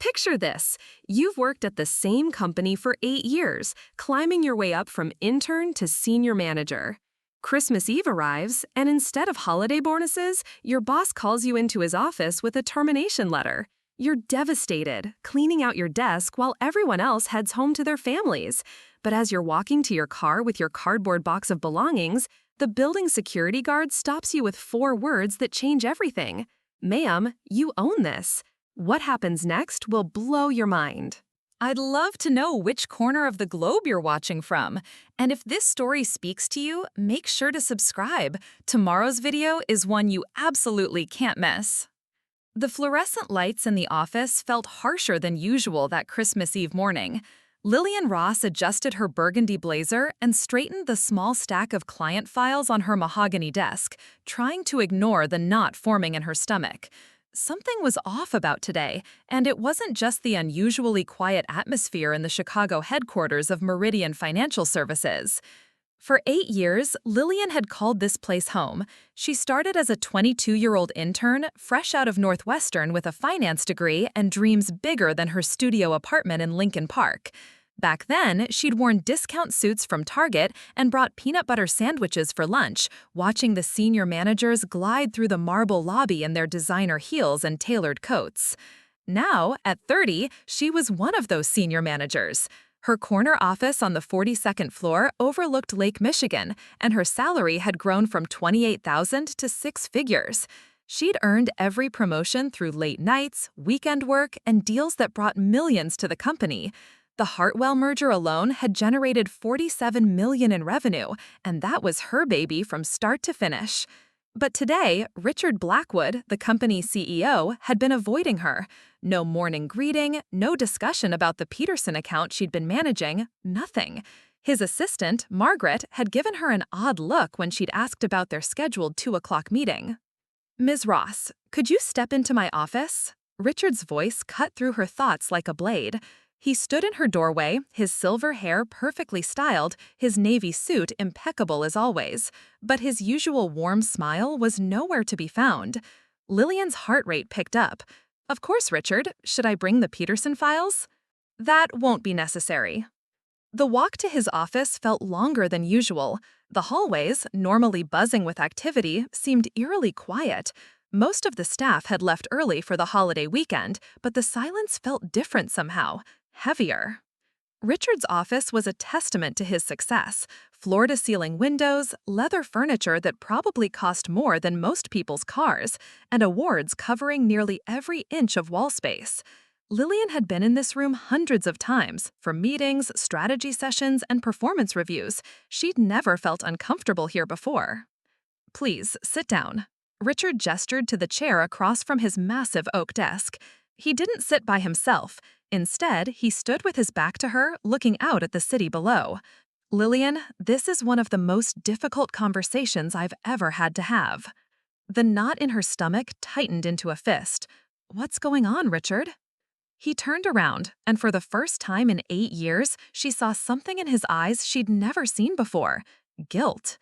Picture this. You've worked at the same company for 8 years, climbing your way up from intern to senior manager. Christmas Eve arrives, and instead of holiday bonuses, your boss calls you into his office with a termination letter. You're devastated, cleaning out your desk while everyone else heads home to their families. But as you're walking to your car with your cardboard box of belongings, the building security guard stops you with 4 words that change everything. Ma'am, you own this. What happens next will blow your mind. I'd love to know which corner of the globe you're watching from. And if this story speaks to you, make sure to subscribe. Tomorrow's video is one you absolutely can't miss. The fluorescent lights in the office felt harsher than usual that Christmas Eve morning. Lillian Ross adjusted her burgundy blazer and straightened the small stack of client files on her mahogany desk, trying to ignore the knot forming in her stomach. Something was off about today, and it wasn't just the unusually quiet atmosphere in the Chicago headquarters of Meridian Financial Services. For 8 years, Lillian had called this place home. She started as a 22-year-old intern, fresh out of Northwestern with a finance degree and dreams bigger than her studio apartment in Lincoln Park. Back then, she'd worn discount suits from Target and brought peanut butter sandwiches for lunch, watching the senior managers glide through the marble lobby in their designer heels and tailored coats. Now, at 30, she was one of those senior managers. Her corner office on the 42nd floor overlooked Lake Michigan, and her salary had grown from $28,000 to 6 figures. She'd earned every promotion through late nights, weekend work, and deals that brought millions to the company. The Hartwell merger alone had generated $47 million in revenue, and that was her baby from start to finish. But today, Richard Blackwood, the company's CEO, had been avoiding her. No morning greeting, no discussion about the Peterson account she'd been managing, nothing. His assistant, Margaret, had given her an odd look when she'd asked about their scheduled 2 o'clock meeting. "Ms. Ross, could you step into my office?" Richard's voice cut through her thoughts like a blade. He stood in her doorway, his silver hair perfectly styled, his navy suit impeccable as always, but his usual warm smile was nowhere to be found. Lillian's heart rate picked up. "Of course, Richard. Should I bring the Peterson files?" "That won't be necessary." The walk to his office felt longer than usual. The hallways, normally buzzing with activity, seemed eerily quiet. Most of the staff had left early for the holiday weekend, but the silence felt different somehow. Heavier. Richard's office was a testament to his success. Floor-to-ceiling windows, leather furniture that probably cost more than most people's cars, and awards covering nearly every inch of wall space. Lillian had been in this room hundreds of times, for meetings, strategy sessions, and performance reviews. She'd never felt uncomfortable here before. "Please, sit down." Richard gestured to the chair across from his massive oak desk. He didn't sit by himself. Instead, he stood with his back to her, looking out at the city below. "Lillian, this is one of the most difficult conversations I've ever had to have." The knot in her stomach tightened into a fist. "What's going on, Richard?" He turned around, and for the first time in 8 years, she saw something in his eyes she'd never seen before: guilt.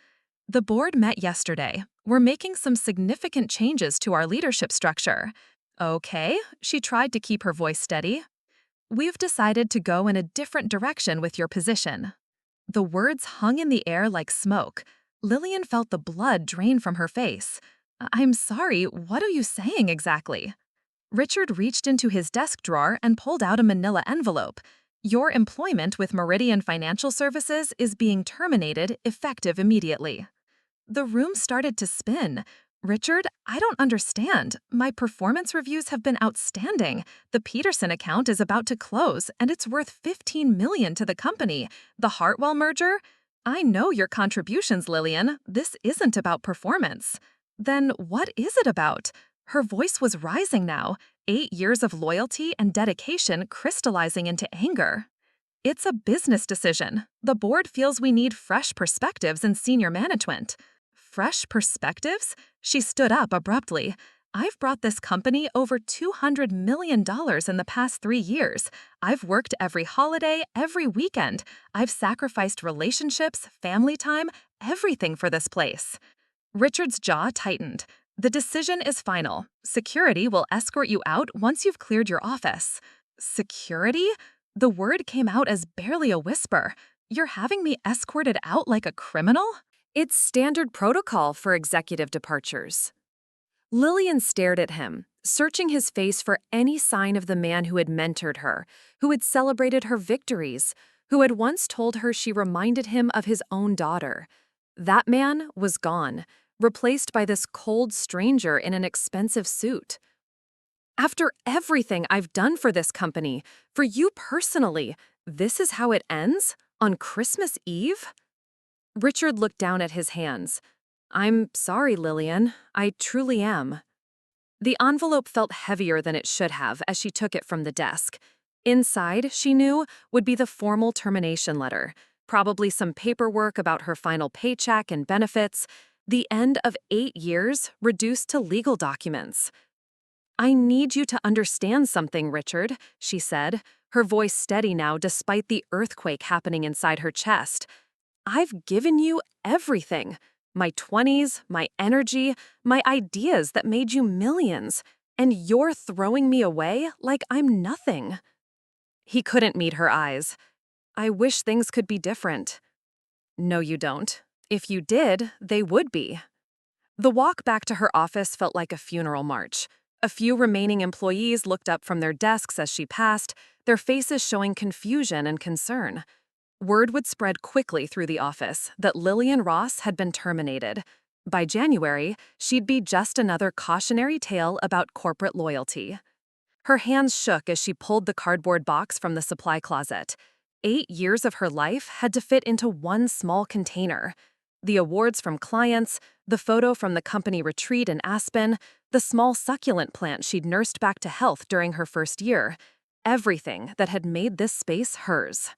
"The board met yesterday. We're making some significant changes to our leadership structure." "Okay," she tried to keep her voice steady. "We've decided to go in a different direction with your position." The words hung in the air like smoke. Lillian felt the blood drain from her face. "I'm sorry, what are you saying exactly?" Richard reached into his desk drawer and pulled out a manila envelope. "Your employment with Meridian Financial Services is being terminated effective immediately." The room started to spin. "Richard, I don't understand. My performance reviews have been outstanding. The Peterson account is about to close, and it's worth $15 million to the company. The Hartwell merger? I know your contributions, Lillian. This isn't about performance." "Then what is it about?" Her voice was rising now, 8 years of loyalty and dedication crystallizing into anger. "It's a business decision. The board feels we need fresh perspectives in senior management." "Fresh perspectives?" She stood up abruptly. "I've brought this company over $200 million in the past 3 years. I've worked every holiday, every weekend. I've sacrificed relationships, family time, everything for this place." Richard's jaw tightened. "The decision is final. Security will escort you out once you've cleared your office." Security? The word came out as barely a whisper. You're having me escorted out like a criminal? It's standard protocol for executive departures. Lillian stared at him, searching his face for any sign of the man who had mentored her, who had celebrated her victories, who had once told her she reminded him of his own daughter. That man was gone, replaced by this cold stranger in an expensive suit. After everything I've done for this company, for you personally, this is how it ends? On Christmas Eve? Richard looked down at his hands. I'm sorry, Lillian. I truly am. The envelope felt heavier than it should have as she took it from the desk. Inside, she knew, would be the formal termination letter, probably some paperwork about her final paycheck and benefits, the end of 8 years reduced to legal documents. I need you to understand something, Richard, she said, her voice steady now despite the earthquake happening inside her chest. I've given you everything. My 20s, my energy, my ideas that made you millions, and you're throwing me away like I'm nothing. He couldn't meet her eyes. I wish things could be different. No, you don't. If you did, they would be. The walk back to her office felt like a funeral march. A few remaining employees looked up from their desks as she passed, their faces showing confusion and concern. Word would spread quickly through the office that Lillian Ross had been terminated. By January, she'd be just another cautionary tale about corporate loyalty. Her hands shook as she pulled the cardboard box from the supply closet. 8 years of her life had to fit into one small container. The awards from clients, the photo from the company retreat in Aspen, the small succulent plant she'd nursed back to health during her first year, everything that had made this space hers.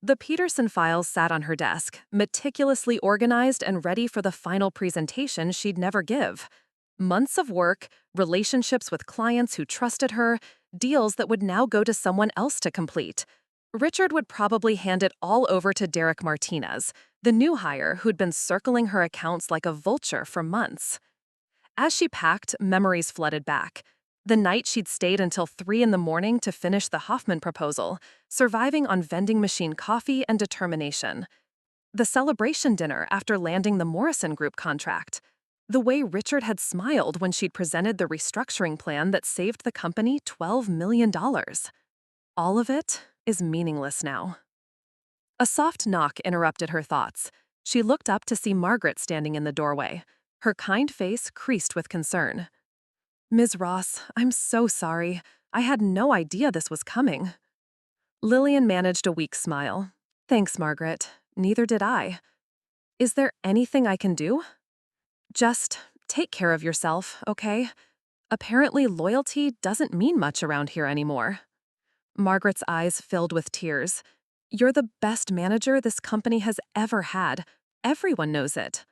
The Peterson files sat on her desk, meticulously organized and ready for the final presentation she'd never give. Months of work, relationships with clients who trusted her, deals that would now go to someone else to complete. Richard would probably hand it all over to Derek Martinez, the new hire who'd been circling her accounts like a vulture for months. As she packed, memories flooded back. The night she'd stayed until 3 in the morning to finish the Hoffman proposal, surviving on vending machine coffee and determination. The celebration dinner after landing the Morrison Group contract. The way Richard had smiled when she'd presented the restructuring plan that saved the company $12 million. All of it is meaningless now. A soft knock interrupted her thoughts. She looked up to see Margaret standing in the doorway, her kind face creased with concern. Ms. Ross, I'm so sorry. I had no idea this was coming. Lillian managed a weak smile. Thanks, Margaret. Neither did I. Is there anything I can do? Just take care of yourself, okay? Apparently, loyalty doesn't mean much around here anymore. Margaret's eyes filled with tears. You're the best manager this company has ever had. Everyone knows it.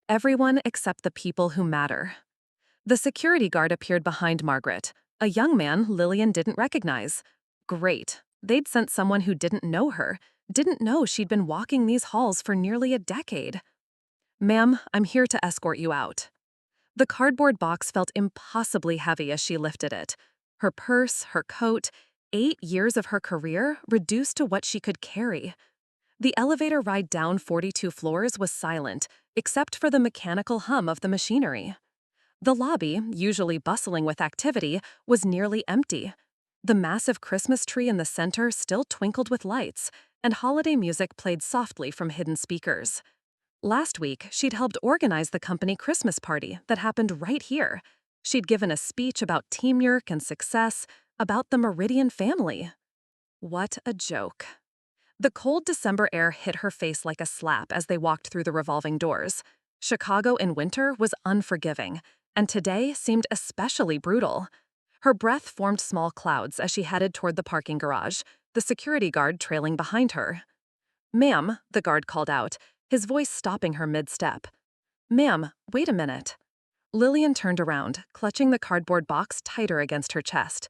Everyone except the people who matter. The security guard appeared behind Margaret, a young man Lillian didn't recognize. Great. They'd sent someone who didn't know her, didn't know she'd been walking these halls for nearly a decade. Ma'am, I'm here to escort you out. The cardboard box felt impossibly heavy as she lifted it. Her purse, her coat, 8 years of her career reduced to what she could carry. The elevator ride down 42 floors was silent, except for the mechanical hum of the machinery. The lobby, usually bustling with activity, was nearly empty. The massive Christmas tree in the center still twinkled with lights, and holiday music played softly from hidden speakers. Last week, she'd helped organize the company Christmas party that happened right here. She'd given a speech about teamwork and success, about the Meridian family. What a joke. The cold December air hit her face like a slap as they walked through the revolving doors. Chicago in winter was unforgiving, and today seemed especially brutal. Her breath formed small clouds as she headed toward the parking garage, the security guard trailing behind her. Ma'am, the guard called out, his voice stopping her mid-step. Ma'am, wait a minute. Lillian turned around, clutching the cardboard box tighter against her chest.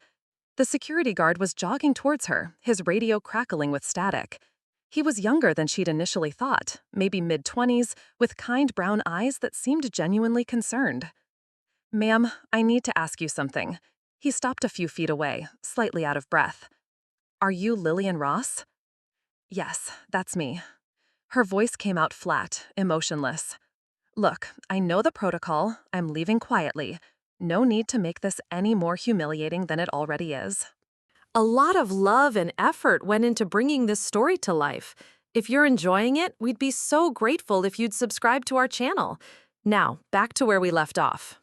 The security guard was jogging towards her, his radio crackling with static. He was younger than she'd initially thought, maybe mid-20s, with kind brown eyes that seemed genuinely concerned. Ma'am, I need to ask you something. He stopped a few feet away, slightly out of breath. Are you Lillian Ross? Yes, that's me. Her voice came out flat, emotionless. Look, I know the protocol. I'm leaving quietly. No need to make this any more humiliating than it already is. A lot of love and effort went into bringing this story to life. If you're enjoying it, we'd be so grateful if you'd subscribe to our channel. Now, back to where we left off.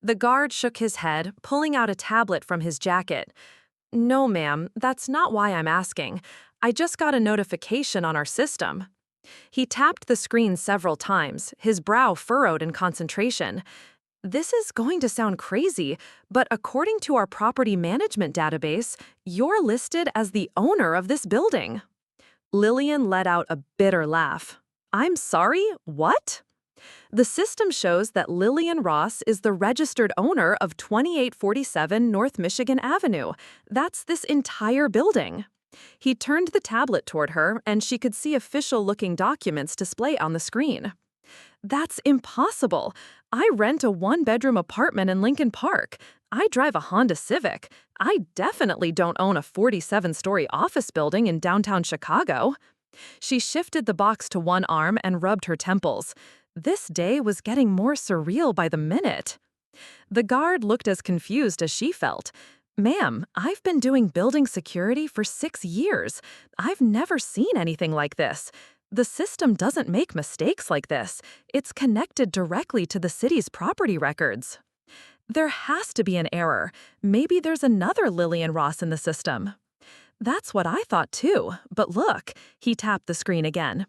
The guard shook his head, pulling out a tablet from his jacket. No, ma'am, that's not why I'm asking. I just got a notification on our system. He tapped the screen several times, his brow furrowed in concentration. This is going to sound crazy, but according to our property management database, you're listed as the owner of this building. Lillian let out a bitter laugh. I'm sorry, what? The system shows that Lillian Ross is the registered owner of 2847 North Michigan Avenue. That's this entire building. He turned the tablet toward her, and she could see official-looking documents displayed on the screen. That's impossible. I rent a one-bedroom apartment in Lincoln Park. I drive a Honda Civic. I definitely don't own a 47-story office building in downtown Chicago. She shifted the box to one arm and rubbed her temples. This day was getting more surreal by the minute. The guard looked as confused as she felt. Ma'am, I've been doing building security for 6 years. I've never seen anything like this. The system doesn't make mistakes like this. It's connected directly to the city's property records. There has to be an error. Maybe there's another Lillian Ross in the system. That's what I thought too, but look, he tapped the screen again.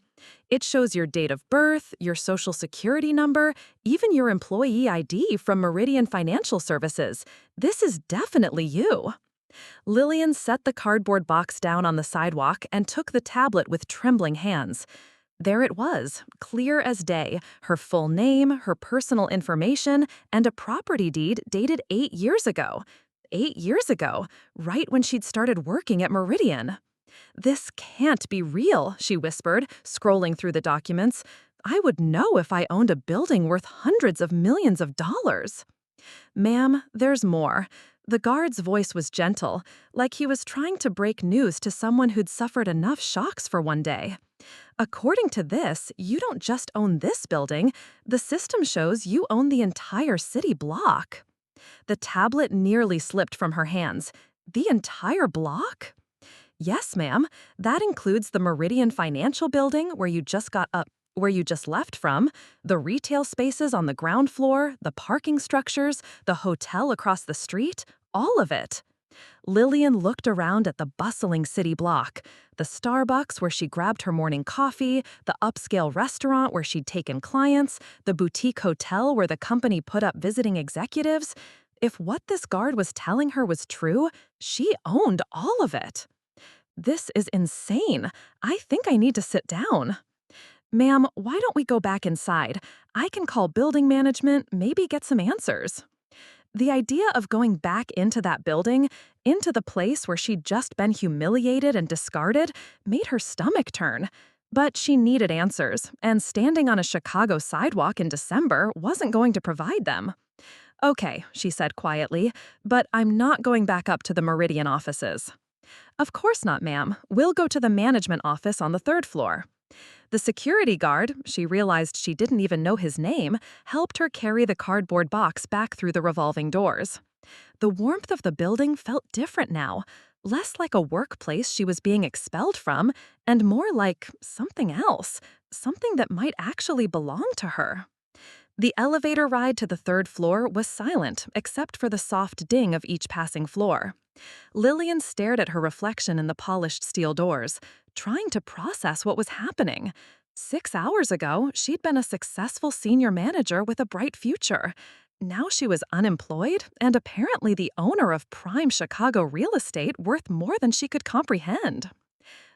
It shows your date of birth, your social security number, even your employee ID from Meridian Financial Services. This is definitely you. Lillian set the cardboard box down on the sidewalk and took the tablet with trembling hands. There it was, clear as day, her full name, her personal information, and a property deed dated 8 years ago. 8 years ago, right when she'd started working at Meridian. This can't be real, she whispered, scrolling through the documents. I would know if I owned a building worth hundreds of millions of dollars. Ma'am, there's more. The guard's voice was gentle, like he was trying to break news to someone who'd suffered enough shocks for one day. According to this, you don't just own this building. The system shows you own the entire city block. The tablet nearly slipped from her hands. The entire block? Yes, ma'am. That includes the Meridian Financial Building where you just left from, the retail spaces on the ground floor, the parking structures, the hotel across the street, all of it. Lillian looked around at the bustling city block, the Starbucks where she grabbed her morning coffee, the upscale restaurant where she'd taken clients, the boutique hotel where the company put up visiting executives. If what this guard was telling her was true, she owned all of it. This is insane. I think I need to sit down. Ma'am, why don't we go back inside? I can call building management, maybe get some answers. The idea of going back into that building, into the place where she'd just been humiliated and discarded, made her stomach turn. But she needed answers, and standing on a Chicago sidewalk in December wasn't going to provide them. Okay, she said quietly, but I'm not going back up to the Meridian offices. Of course not, ma'am. We'll go to the management office on the 3rd floor. The security guard, she realized she didn't even know his name, helped her carry the cardboard box back through the revolving doors. The warmth of the building felt different now, less like a workplace she was being expelled from, and more like something else, something that might actually belong to her. The elevator ride to the 3rd floor was silent, except for the soft ding of each passing floor. Lillian stared at her reflection in the polished steel doors, trying to process what was happening. 6 hours ago, she'd been a successful senior manager with a bright future. Now she was unemployed and apparently the owner of prime Chicago real estate worth more than she could comprehend.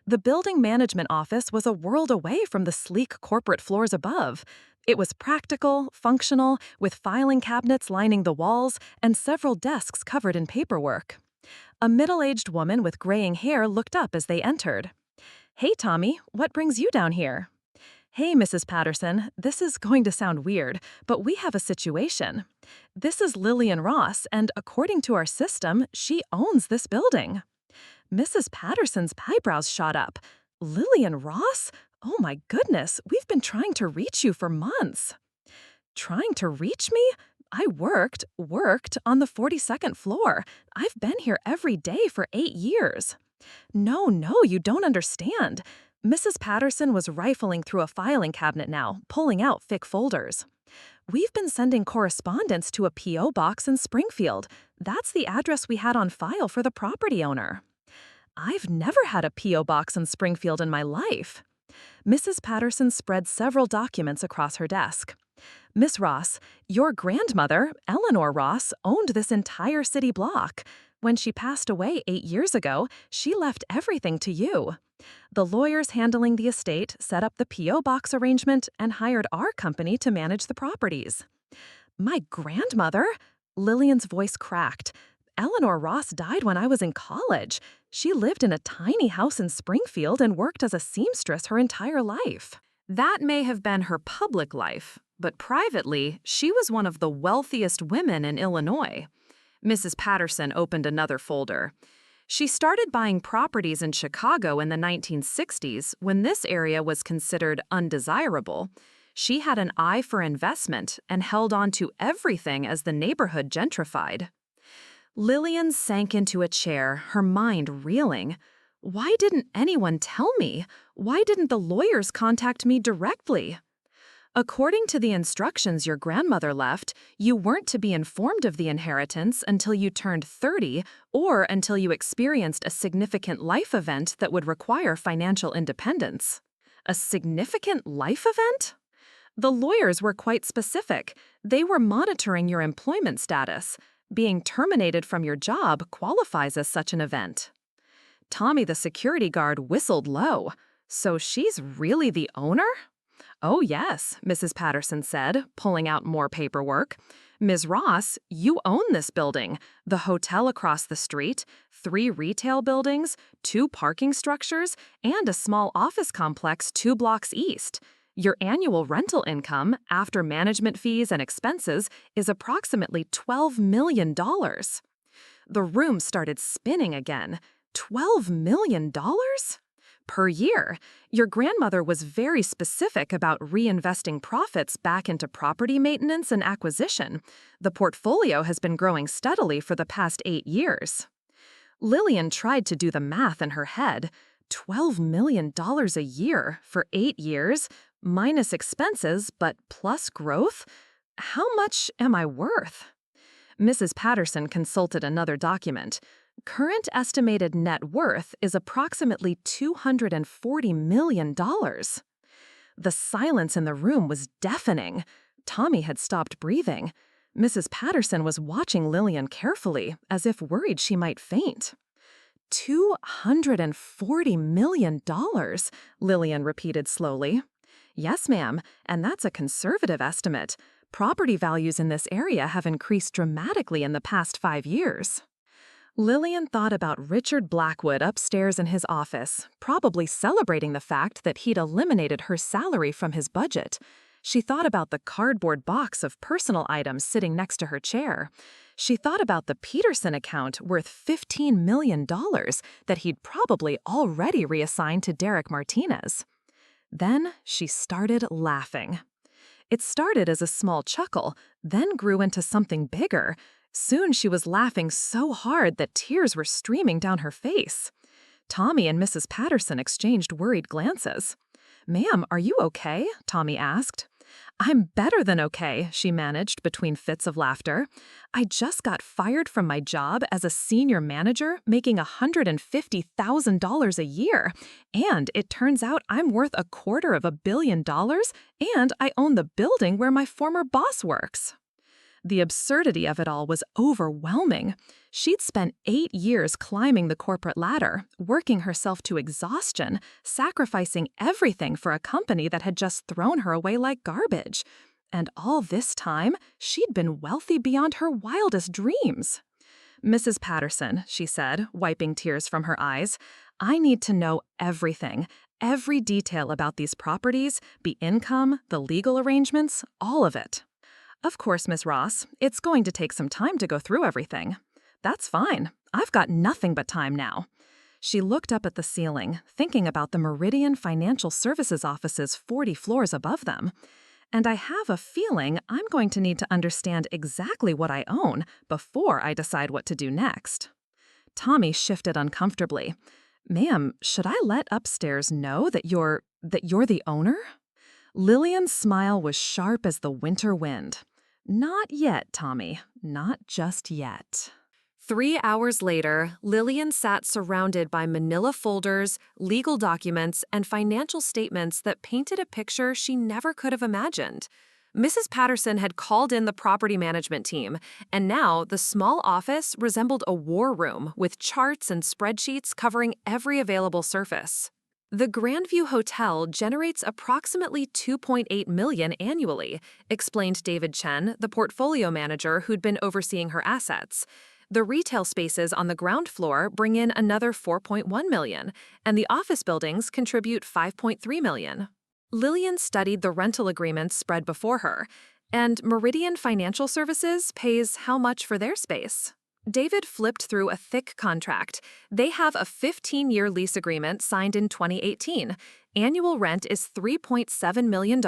The building management office was a world away from the sleek corporate floors above. It was practical, functional, with filing cabinets lining the walls and several desks covered in paperwork. A middle-aged woman with graying hair looked up as they entered. Hey, Tommy, what brings you down here? Hey, Mrs. Patterson, this is going to sound weird, but we have a situation. This is Lillian Ross, and according to our system, she owns this building. Mrs. Patterson's eyebrows shot up. Lillian Ross? Oh my goodness, we've been trying to reach you for months. Trying to reach me? I worked on the 42nd floor. I've been here every day for 8 years. No, you don't understand. Mrs. Patterson was rifling through a filing cabinet now, pulling out thick folders. We've been sending correspondence to a P.O. box in Springfield. That's the address we had on file for the property owner. I've never had a P.O. box in Springfield in my life. Mrs. Patterson spread several documents across her desk. Miss Ross, your grandmother, Eleanor Ross, owned this entire city block. When she passed away 8 years ago, she left everything to you. The lawyers handling the estate set up the P.O. box arrangement and hired our company to manage the properties. My grandmother? Lillian's voice cracked. Eleanor Ross died when I was in college. She lived in a tiny house in Springfield and worked as a seamstress her entire life. That may have been her public life, but privately, she was one of the wealthiest women in Illinois. Mrs. Patterson opened another folder. She started buying properties in Chicago in the 1960s when this area was considered undesirable. She had an eye for investment and held on to everything as the neighborhood gentrified. Lillian sank into a chair, her mind reeling. Why didn't anyone tell me? Why didn't the lawyers contact me directly? According to the instructions your grandmother left, you weren't to be informed of the inheritance until you turned 30 or until you experienced a significant life event that would require financial independence. A significant life event? The lawyers were quite specific. They were monitoring your employment status. Being terminated from your job qualifies as such an event. Tommy the security guard whistled low. So she's really the owner? Oh yes, Mrs. Patterson said, pulling out more paperwork. Ms. Ross, you own this building, the hotel across the street, 3 retail buildings, 2 parking structures, and a small office complex 2 blocks east. Your annual rental income, after management fees and expenses, is approximately $12 million. The room started spinning again. $12 million? Per year. Your grandmother was very specific about reinvesting profits back into property maintenance and acquisition. The portfolio has been growing steadily for the past 8 years. Lillian tried to do the math in her head. $12 million a year for 8 years, minus expenses, but plus growth? How much am I worth? Mrs. Patterson consulted another document. Current estimated net worth is approximately $240 million. The silence in the room was deafening. Tommy had stopped breathing. Mrs. Patterson was watching Lillian carefully, as if worried she might faint. $240 million, Lillian repeated slowly. Yes, ma'am, and that's a conservative estimate. Property values in this area have increased dramatically in the past 5 years. Lillian thought about Richard Blackwood upstairs in his office, probably celebrating the fact that he'd eliminated her salary from his budget. She thought about the cardboard box of personal items sitting next to her chair. She thought about the Peterson account worth $15 million that he'd probably already reassigned to Derek Martinez. Then she started laughing. It started as a small chuckle, then grew into something bigger. Soon she was laughing so hard that tears were streaming down her face. Tommy and Mrs. Patterson exchanged worried glances. "Ma'am, are you okay?" Tommy asked. "I'm better than okay," she managed between fits of laughter. "I just got fired from my job as a senior manager, making $150,000 a year. And it turns out I'm worth $250 million, and I own the building where my former boss works." The absurdity of it all was overwhelming. She'd spent 8 years climbing the corporate ladder, working herself to exhaustion, sacrificing everything for a company that had just thrown her away like garbage. And all this time, she'd been wealthy beyond her wildest dreams. "Mrs. Patterson," she said, wiping tears from her eyes, "I need to know everything, every detail about these properties, the income, the legal arrangements, all of it." "Of course, Miss Ross, it's going to take some time to go through everything." "That's fine. I've got nothing but time now." She looked up at the ceiling, thinking about the Meridian Financial Services offices 40 floors above them. And I have a feeling I'm going to need to understand exactly what I own before I decide what to do next. Tommy shifted uncomfortably. Ma'am, should I let upstairs know that you're the owner? Lillian's smile was sharp as the winter wind. Not yet, Tommy. Not just yet. 3 hours later, Lillian sat surrounded by manila folders, legal documents, and financial statements that painted a picture she never could have imagined. Mrs. Patterson had called in the property management team, and now the small office resembled a war room with charts and spreadsheets covering every available surface. The Grandview Hotel generates approximately $2.8 million annually, explained David Chen, the portfolio manager who'd been overseeing her assets. The retail spaces on the ground floor bring in another $4.1 million, and the office buildings contribute $5.3 million. Lillian studied the rental agreements spread before her, and Meridian Financial Services pays how much for their space? David flipped through a thick contract. They have a 15-year lease agreement signed in 2018. Annual rent is $3.7 million,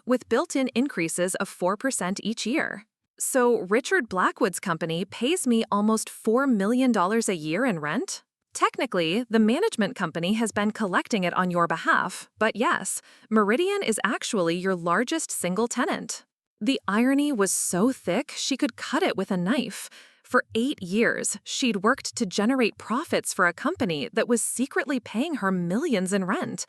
with built-in increases of 4% each year. So Richard Blackwood's company pays me almost $4 million a year in rent? Technically, the management company has been collecting it on your behalf, but yes, Meridian is actually your largest single tenant. The irony was so thick she could cut it with a knife. For 8 years, she'd worked to generate profits for a company that was secretly paying her millions in rent.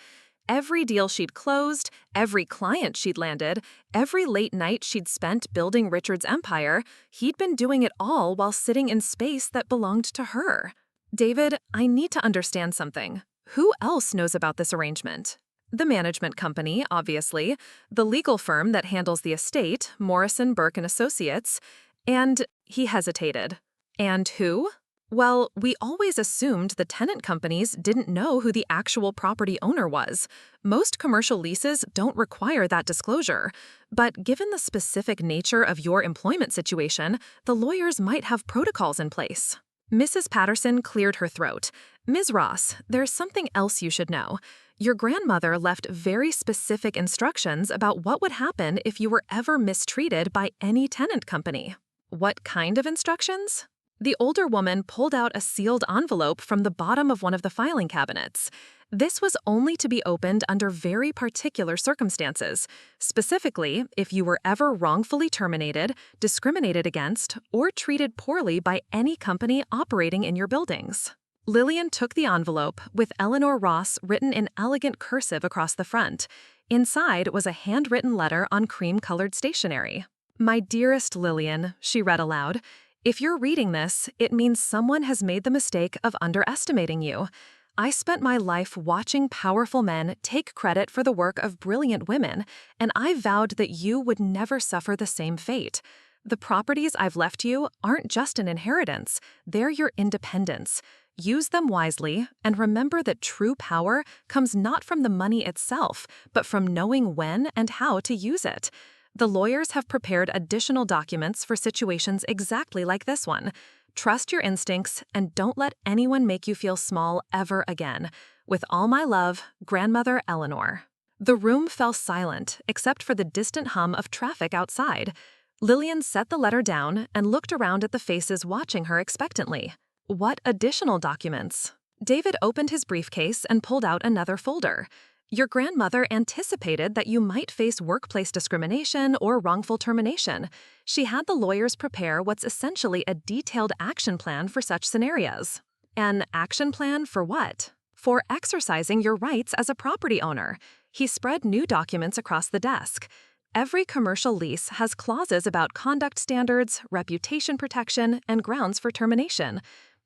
Every deal she'd closed, every client she'd landed, every late night she'd spent building Richard's empire, he'd been doing it all while sitting in space that belonged to her. David, I need to understand something. Who else knows about this arrangement? The management company, obviously, the legal firm that handles the estate, Morrison, Burke & Associates, and he hesitated. And who? Well, we always assumed the tenant companies didn't know who the actual property owner was. Most commercial leases don't require that disclosure. But given the specific nature of your employment situation, the lawyers might have protocols in place. Mrs. Patterson cleared her throat. Ms. Ross, there's something else you should know. Your grandmother left very specific instructions about what would happen if you were ever mistreated by any tenant company. What kind of instructions? The older woman pulled out a sealed envelope from the bottom of one of the filing cabinets. This was only to be opened under very particular circumstances, specifically if you were ever wrongfully terminated, discriminated against, or treated poorly by any company operating in your buildings. Lillian took the envelope, with Eleanor Ross written in elegant cursive across the front. Inside was a handwritten letter on cream-colored stationery. "My dearest Lillian," she read aloud, "if you're reading this, it means someone has made the mistake of underestimating you. I spent my life watching powerful men take credit for the work of brilliant women, and I vowed that you would never suffer the same fate. The properties I've left you aren't just an inheritance, they're your independence. Use them wisely, and remember that true power comes not from the money itself, but from knowing when and how to use it. The lawyers have prepared additional documents for situations exactly like this one. Trust your instincts and don't let anyone make you feel small ever again. With all my love, Grandmother Eleanor." The room fell silent, except for the distant hum of traffic outside. Lillian set the letter down and looked around at the faces watching her expectantly. What additional documents? David opened his briefcase and pulled out another folder. Your grandmother anticipated that you might face workplace discrimination or wrongful termination. She had the lawyers prepare what's essentially a detailed action plan for such scenarios. An action plan for what? For exercising your rights as a property owner. He spread new documents across the desk. Every commercial lease has clauses about conduct standards, reputation protection, and grounds for termination.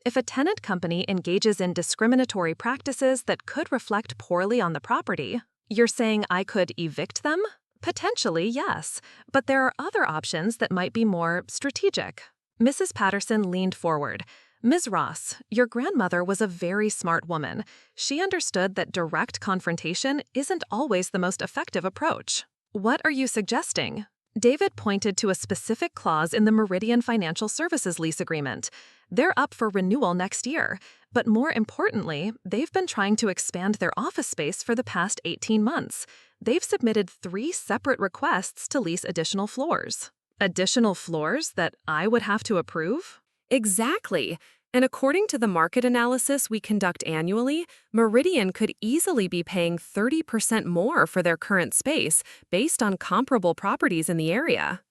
If a tenant company engages in discriminatory practices that could reflect poorly on the property, you're saying I could evict them? Potentially, yes, but there are other options that might be more strategic. Mrs. Patterson leaned forward. Ms. Ross, your grandmother was a very smart woman. She understood that direct confrontation isn't always the most effective approach. What are you suggesting? David pointed to a specific clause in the Meridian Financial Services lease agreement. They're up for renewal next year. But more importantly, they've been trying to expand their office space for the past 18 months. They've submitted 3 separate requests to lease additional floors. Additional floors that I would have to approve? Exactly. And according to the market analysis we conduct annually, Meridian could easily be paying 30% more for their current space based on comparable properties in the area.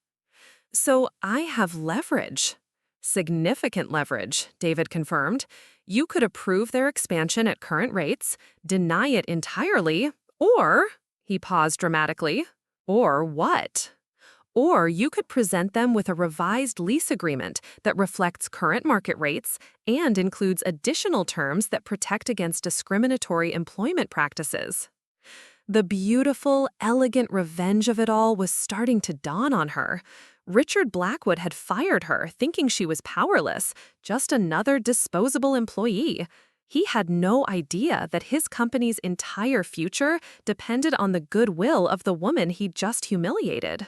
So I have leverage. Significant leverage, David confirmed. You could approve their expansion at current rates, deny it entirely, or, he paused dramatically, or what? Or you could present them with a revised lease agreement that reflects current market rates and includes additional terms that protect against discriminatory employment practices. The beautiful, elegant revenge of it all was starting to dawn on her. Richard Blackwood had fired her, thinking she was powerless, just another disposable employee. He had no idea that his company's entire future depended on the goodwill of the woman he'd just humiliated.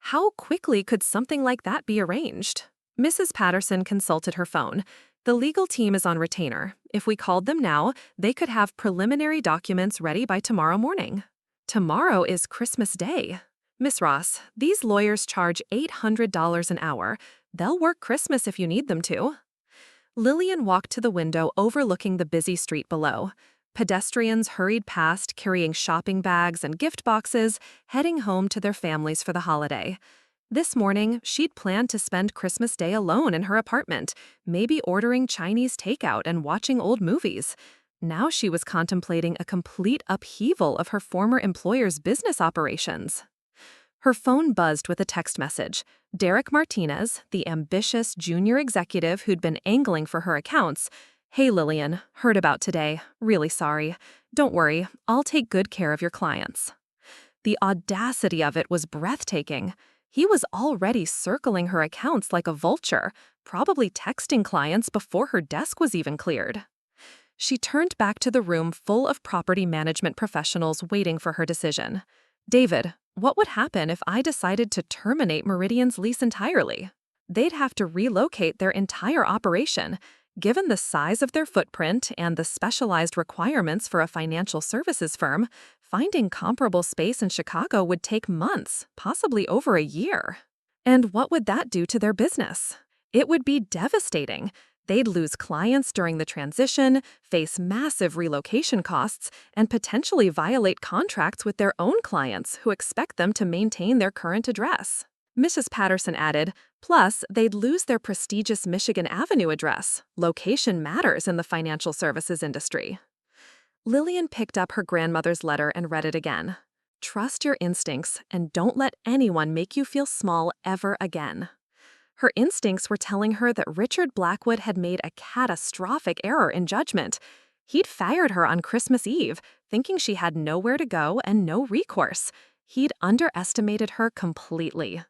How quickly could something like that be arranged? Mrs. Patterson consulted her phone. The legal team is on retainer. If we called them now, they could have preliminary documents ready by tomorrow morning. Tomorrow is Christmas Day. Miss Ross, these lawyers charge $800 an hour. They'll work Christmas if you need them to. Lillian walked to the window overlooking the busy street below. Pedestrians hurried past carrying shopping bags and gift boxes, heading home to their families for the holiday. This morning, she'd planned to spend Christmas Day alone in her apartment, maybe ordering Chinese takeout and watching old movies. Now she was contemplating a complete upheaval of her former employer's business operations. Her phone buzzed with a text message. Derek Martinez, the ambitious junior executive who'd been angling for her accounts. Hey Lillian, heard about today. Really sorry. Don't worry, I'll take good care of your clients. The audacity of it was breathtaking. He was already circling her accounts like a vulture, probably texting clients before her desk was even cleared. She turned back to the room full of property management professionals waiting for her decision. David, what would happen if I decided to terminate Meridian's lease entirely? They'd have to relocate their entire operation. Given the size of their footprint and the specialized requirements for a financial services firm, finding comparable space in Chicago would take months, possibly over a year. And what would that do to their business? It would be devastating. They'd lose clients during the transition, face massive relocation costs, and potentially violate contracts with their own clients who expect them to maintain their current address. Mrs. Patterson added, plus they'd lose their prestigious Michigan Avenue address. Location matters in the financial services industry. Lillian picked up her grandmother's letter and read it again. Trust your instincts and don't let anyone make you feel small ever again. Her instincts were telling her that Richard Blackwood had made a catastrophic error in judgment. He'd fired her on Christmas Eve, thinking she had nowhere to go and no recourse. He'd underestimated her completely.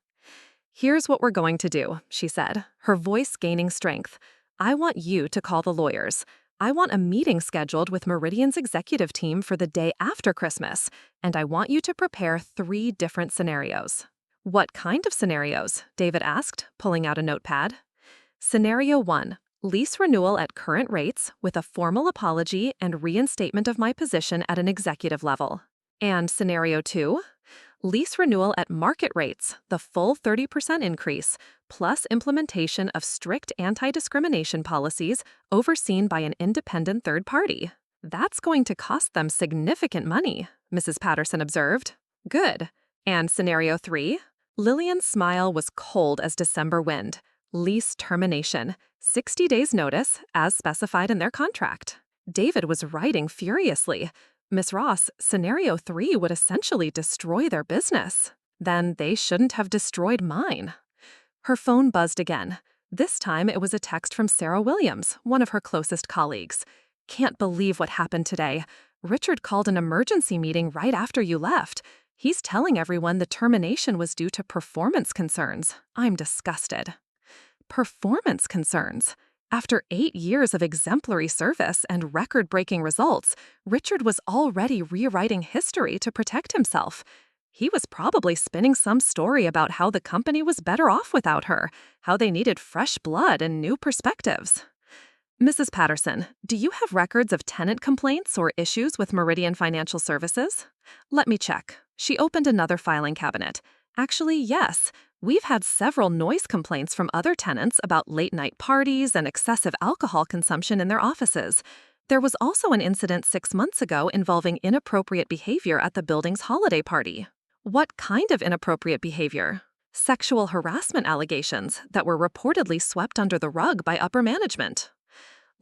Here's what we're going to do, she said, her voice gaining strength. I want you to call the lawyers. I want a meeting scheduled with Meridian's executive team for the day after Christmas, and I want you to prepare 3 different scenarios. What kind of scenarios? David asked, pulling out a notepad. Scenario 1, lease renewal at current rates with a formal apology and reinstatement of my position at an executive level. And Scenario 2, lease renewal at market rates, the full 30% increase, plus implementation of strict anti-discrimination policies overseen by an independent third party. That's going to cost them significant money, Mrs. Patterson observed. Good. And Scenario 3? Lillian's smile was cold as December wind. Lease termination, 60 days notice, as specified in their contract. David was writing furiously. Miss Ross, Scenario 3 would essentially destroy their business. Then they shouldn't have destroyed mine. Her phone buzzed again. This time it was a text from Sarah Williams, one of her closest colleagues. Can't believe what happened today. Richard called an emergency meeting right after you left. He's telling everyone the termination was due to performance concerns. I'm disgusted. Performance concerns? After 8 years of exemplary service and record-breaking results, Richard was already rewriting history to protect himself. He was probably spinning some story about how the company was better off without her, how they needed fresh blood and new perspectives. Mrs. Patterson, do you have records of tenant complaints or issues with Meridian Financial Services? Let me check. She opened another filing cabinet. Actually, yes. We've had several noise complaints from other tenants about late-night parties and excessive alcohol consumption in their offices. There was also an incident 6 months ago involving inappropriate behavior at the building's holiday party. What kind of inappropriate behavior? Sexual harassment allegations that were reportedly swept under the rug by upper management.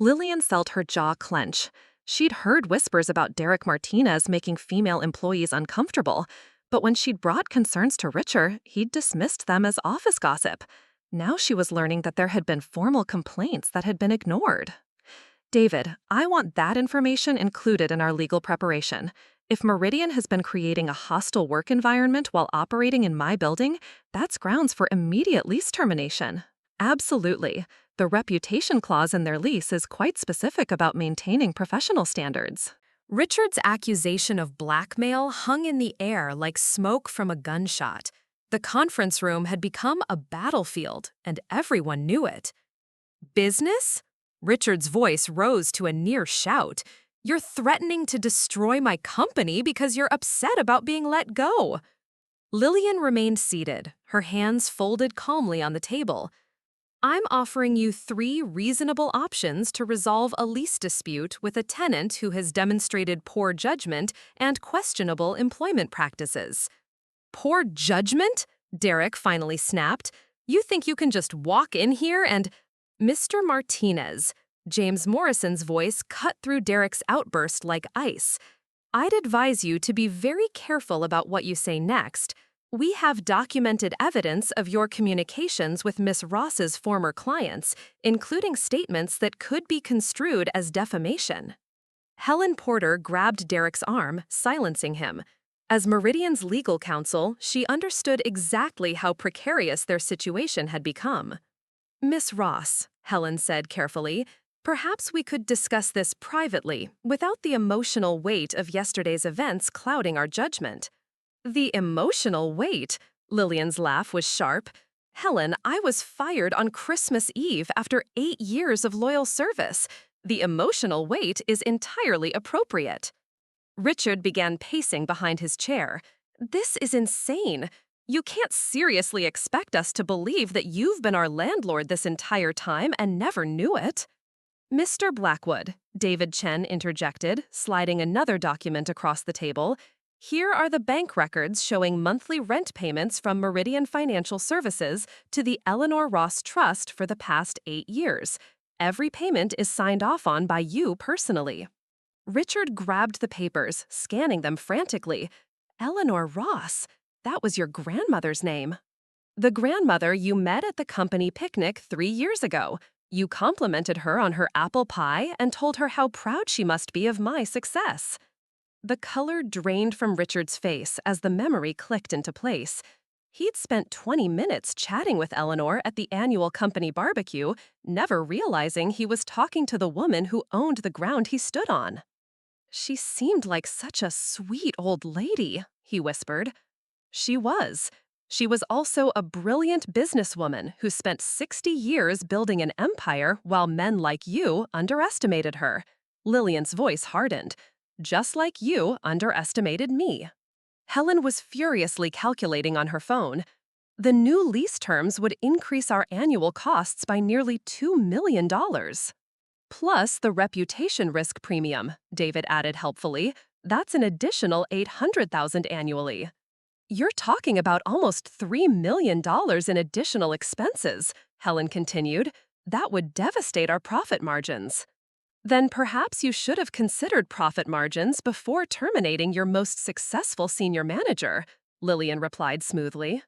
Lillian felt her jaw clench. She'd heard whispers about Derek Martinez making female employees uncomfortable, but when she'd brought concerns to Richard, he'd dismissed them as office gossip. Now she was learning that there had been formal complaints that had been ignored. David, I want that information included in our legal preparation. If Meridian has been creating a hostile work environment while operating in my building, that's grounds for immediate lease termination. Absolutely. The reputation clause in their lease is quite specific about maintaining professional standards. Richard's accusation of blackmail hung in the air like smoke from a gunshot. The conference room had become a battlefield, and everyone knew it. Business? Richard's voice rose to a near shout. You're threatening to destroy my company because you're upset about being let go. Lillian remained seated, her hands folded calmly on the table. I'm offering you 3 reasonable options to resolve a lease dispute with a tenant who has demonstrated poor judgment and questionable employment practices. Poor judgment? Derek finally snapped. You think you can just walk in here and… Mr. Martinez, James Morrison's voice cut through Derek's outburst like ice. I'd advise you to be very careful about what you say next. We have documented evidence of your communications with Miss Ross's former clients, including statements that could be construed as defamation. Helen Porter grabbed Derek's arm, silencing him. As Meridian's legal counsel, she understood exactly how precarious their situation had become. Miss Ross, Helen said carefully, perhaps we could discuss this privately, without the emotional weight of yesterday's events clouding our judgment. The emotional weight? Lillian's laugh was sharp. Helen, I was fired on Christmas Eve after 8 years of loyal service. The emotional weight is entirely appropriate. Richard began pacing behind his chair. This is insane. You can't seriously expect us to believe that you've been our landlord this entire time and never knew it. Mr. Blackwood, David Chen interjected, sliding another document across the table. Here are the bank records showing monthly rent payments from Meridian Financial Services to the Eleanor Ross Trust for the past 8 years. Every payment is signed off on by you personally. Richard grabbed the papers, scanning them frantically. Eleanor Ross, that was your grandmother's name. The grandmother you met at the company picnic 3 years ago. You complimented her on her apple pie and told her how proud she must be of my success. The color drained from Richard's face as the memory clicked into place. He'd spent 20 minutes chatting with Eleanor at the annual company barbecue, never realizing he was talking to the woman who owned the ground he stood on. She seemed like such a sweet old lady, he whispered. She was. She was also a brilliant businesswoman who spent 60 years building an empire while men like you underestimated her. Lillian's voice hardened. Just like you underestimated me. Helen was furiously calculating on her phone. The new lease terms would increase our annual costs by nearly $2 million. Plus the reputation risk premium, David added helpfully. That's an additional $800,000 annually. You're talking about almost $3 million in additional expenses, Helen continued. That would devastate our profit margins. Then perhaps you should have considered profit margins before terminating your most successful senior manager, Lillian replied smoothly.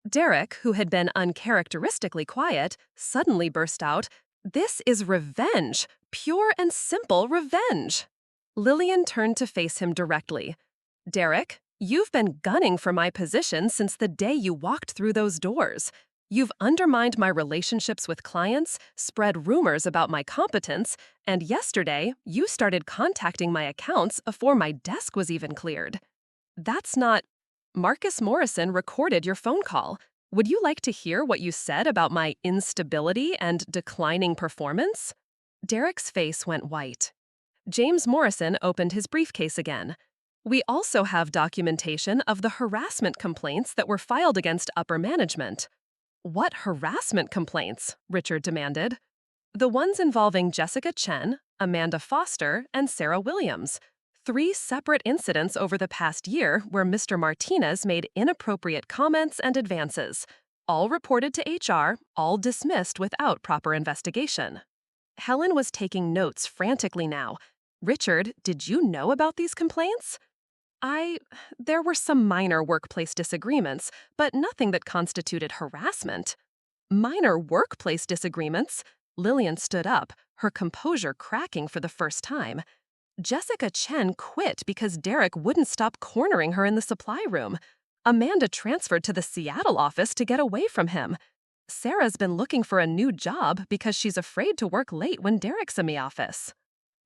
Derek, who had been uncharacteristically quiet, suddenly burst out, "This is revenge, pure and simple revenge." Lillian turned to face him directly. Derek, you've been gunning for my position since the day you walked through those doors. You've undermined my relationships with clients, spread rumors about my competence, and yesterday, you started contacting my accounts before my desk was even cleared. That's not… Marcus Morrison recorded your phone call. Would you like to hear what you said about my instability and declining performance? Derek's face went white. James Morrison opened his briefcase again. We also have documentation of the harassment complaints that were filed against upper management. What harassment complaints? Richard demanded. The ones involving Jessica Chen, Amanda Foster, and Sarah Williams. 3 separate incidents over the past year where Mr. Martinez made inappropriate comments and advances. All reported to HR, all dismissed without proper investigation. Helen was taking notes frantically now. Richard, did you know about these complaints? There were some minor workplace disagreements, but nothing that constituted harassment. Minor workplace disagreements? Lillian stood up, her composure cracking for the first time. Jessica Chen quit because Derek wouldn't stop cornering her in the supply room. Amanda transferred to the Seattle office to get away from him. Sarah's been looking for a new job because she's afraid to work late when Derek's in the office.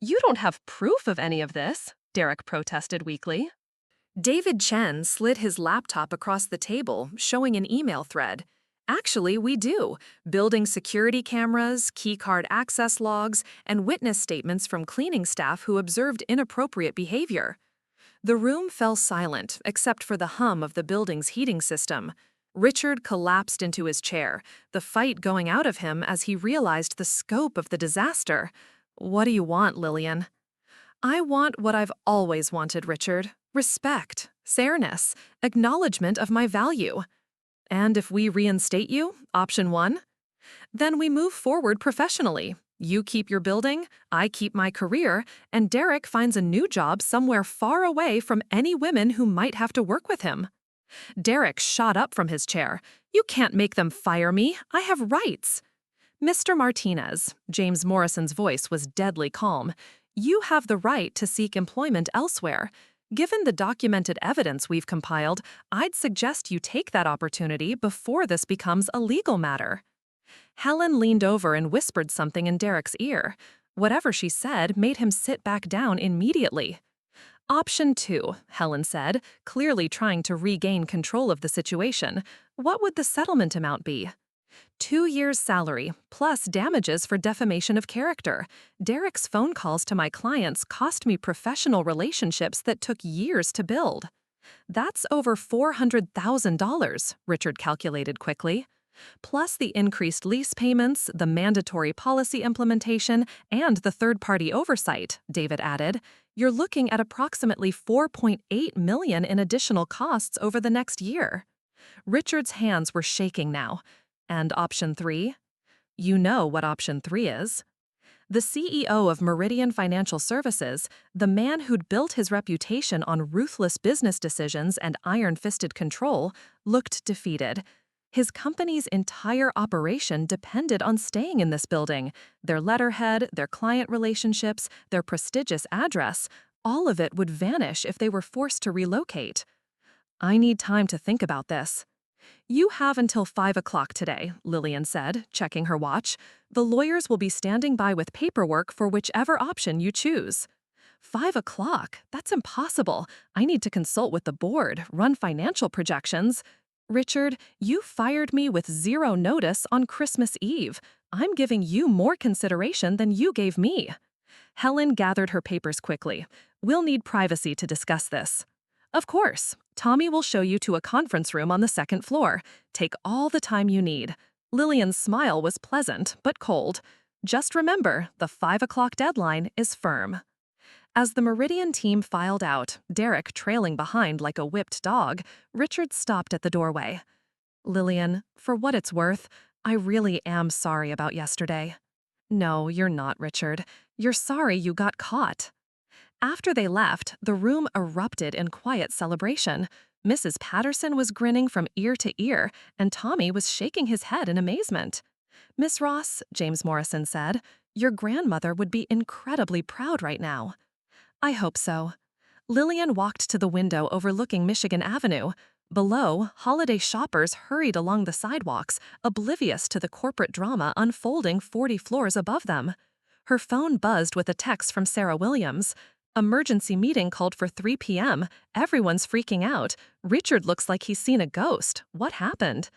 You don't have proof of any of this, Derek protested weakly. David Chen slid his laptop across the table, showing an email thread. Actually, we do. Building security cameras, keycard access logs, and witness statements from cleaning staff who observed inappropriate behavior. The room fell silent, except for the hum of the building's heating system. Richard collapsed into his chair, the fight going out of him as he realized the scope of the disaster. What do you want, Lillian? I want what I've always wanted, Richard. Respect, fairness, acknowledgement of my value. And if we reinstate you, option 1? Then we move forward professionally. You keep your building, I keep my career, and Derek finds a new job somewhere far away from any women who might have to work with him. Derek shot up from his chair. You can't make them fire me. I have rights. Mr. Martinez, James Morrison's voice was deadly calm. You have the right to seek employment elsewhere. Given the documented evidence we've compiled, I'd suggest you take that opportunity before this becomes a legal matter. Helen leaned over and whispered something in Derek's ear. Whatever she said made him sit back down immediately. Option 2, Helen said, clearly trying to regain control of the situation. What would the settlement amount be? 2 years' salary, plus damages for defamation of character. Derek's phone calls to my clients cost me professional relationships that took years to build. That's over $400,000, Richard calculated quickly. Plus the increased lease payments, the mandatory policy implementation, and the third-party oversight, David added. You're looking at approximately $4.8 million in additional costs over the next year. Richard's hands were shaking now. And option 3? You know what option 3 is. The CEO of Meridian Financial Services, the man who'd built his reputation on ruthless business decisions and iron-fisted control, looked defeated. His company's entire operation depended on staying in this building. Their letterhead, their client relationships, their prestigious address, all of it would vanish if they were forced to relocate. I need time to think about this. You have until 5 o'clock today, Lillian said, checking her watch. The lawyers will be standing by with paperwork for whichever option you choose. 5 o'clock? That's impossible. I need to consult with the board, run financial projections. Richard, you fired me with 0 notice on Christmas Eve. I'm giving you more consideration than you gave me. Helen gathered her papers quickly. We'll need privacy to discuss this. Of course. Tommy will show you to a conference room on the 2nd floor. Take all the time you need. Lillian's smile was pleasant, but cold. Just remember, the 5 o'clock deadline is firm. As the Meridian team filed out, Derek trailing behind like a whipped dog, Richard stopped at the doorway. Lillian, for what it's worth, I really am sorry about yesterday. No, you're not, Richard. You're sorry you got caught. After they left, the room erupted in quiet celebration. Mrs. Patterson was grinning from ear to ear, and Tommy was shaking his head in amazement. Miss Ross, James Morrison said, your grandmother would be incredibly proud right now. I hope so. Lillian walked to the window overlooking Michigan Avenue. Below, holiday shoppers hurried along the sidewalks, oblivious to the corporate drama unfolding 40 floors above them. Her phone buzzed with a text from Sarah Williams. Emergency meeting called for 3 p.m. Everyone's freaking out. Richard looks like he's seen a ghost. What happened?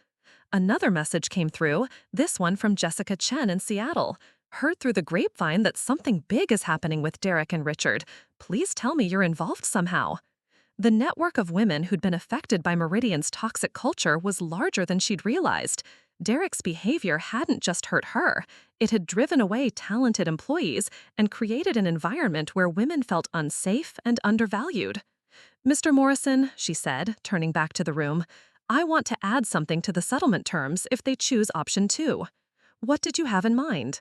Another message came through, this one from Jessica Chen in Seattle. Heard through the grapevine that something big is happening with Derek and Richard. Please tell me you're involved somehow. The network of women who'd been affected by Meridian's toxic culture was larger than she'd realized. Derek's behavior hadn't just hurt her, it had driven away talented employees and created an environment where women felt unsafe and undervalued. Mr. Morrison, she said, turning back to the room, I want to add something to the settlement terms if they choose option 2. What did you have in mind?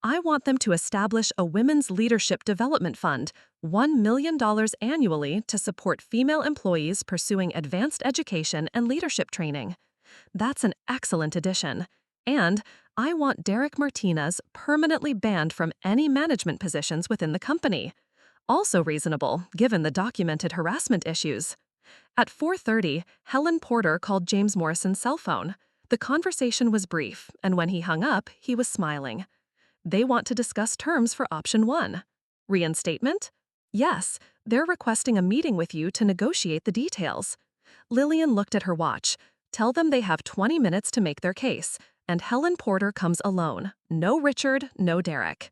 I want them to establish a Women's Leadership Development Fund, $1 million annually to support female employees pursuing advanced education and leadership training. That's an excellent addition. And I want Derek Martinez permanently banned from any management positions within the company. Also reasonable, given the documented harassment issues. At 4:30, Helen Porter called James Morrison's cell phone. The conversation was brief, and when he hung up, he was smiling. They want to discuss terms for option 1. Reinstatement? Yes, they're requesting a meeting with you to negotiate the details. Lillian looked at her watch. Tell them they have 20 minutes to make their case, and Helen Porter comes alone. No Richard, no Derek.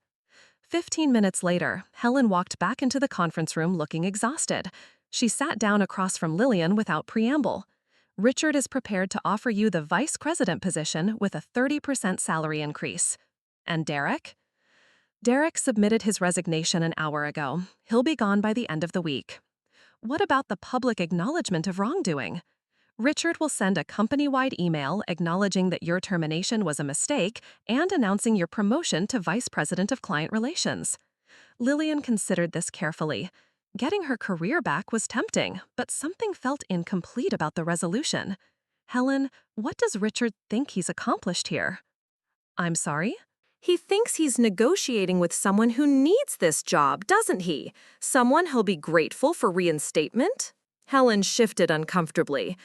15 minutes later, Helen walked back into the conference room looking exhausted. She sat down across from Lillian without preamble. Richard is prepared to offer you the vice president position with a 30% salary increase. And Derek? Derek submitted his resignation an hour ago. He'll be gone by the end of the week. What about the public acknowledgement of wrongdoing? Richard will send a company-wide email acknowledging that your termination was a mistake and announcing your promotion to Vice President of Client Relations. Lillian considered this carefully. Getting her career back was tempting, but something felt incomplete about the resolution. Helen, what does Richard think he's accomplished here? I'm sorry? He thinks he's negotiating with someone who needs this job, doesn't he? Someone he'll be grateful for reinstatement? Helen shifted uncomfortably.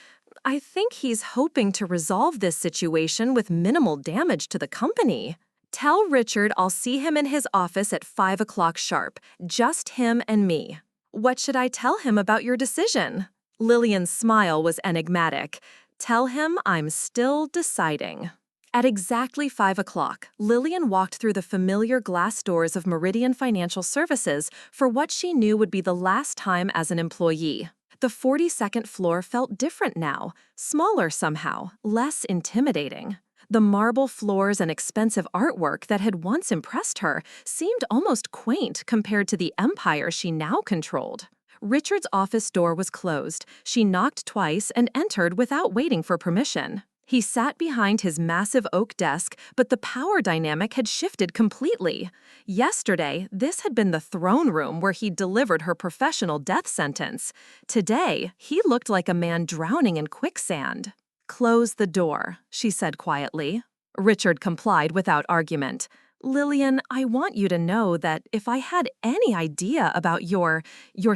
I think he's hoping to resolve this situation with minimal damage to the company. Tell Richard I'll see him in his office at 5 o'clock sharp, just him and me. What should I tell him about your decision? Lillian's smile was enigmatic. Tell him I'm still deciding. At exactly 5 o'clock, Lillian walked through the familiar glass doors of Meridian Financial Services for what she knew would be the last time as an employee. The 42nd floor felt different now, smaller somehow, less intimidating. The marble floors and expensive artwork that had once impressed her seemed almost quaint compared to the empire she now controlled. Richard's office door was closed. She knocked twice and entered without waiting for permission. He sat behind his massive oak desk, but the power dynamic had shifted completely. Yesterday, this had been the throne room where he delivered her professional death sentence. Today, he looked like a man drowning in quicksand. Close the door, she said quietly. Richard complied without argument. Lillian, I want you to know that if I had any idea about your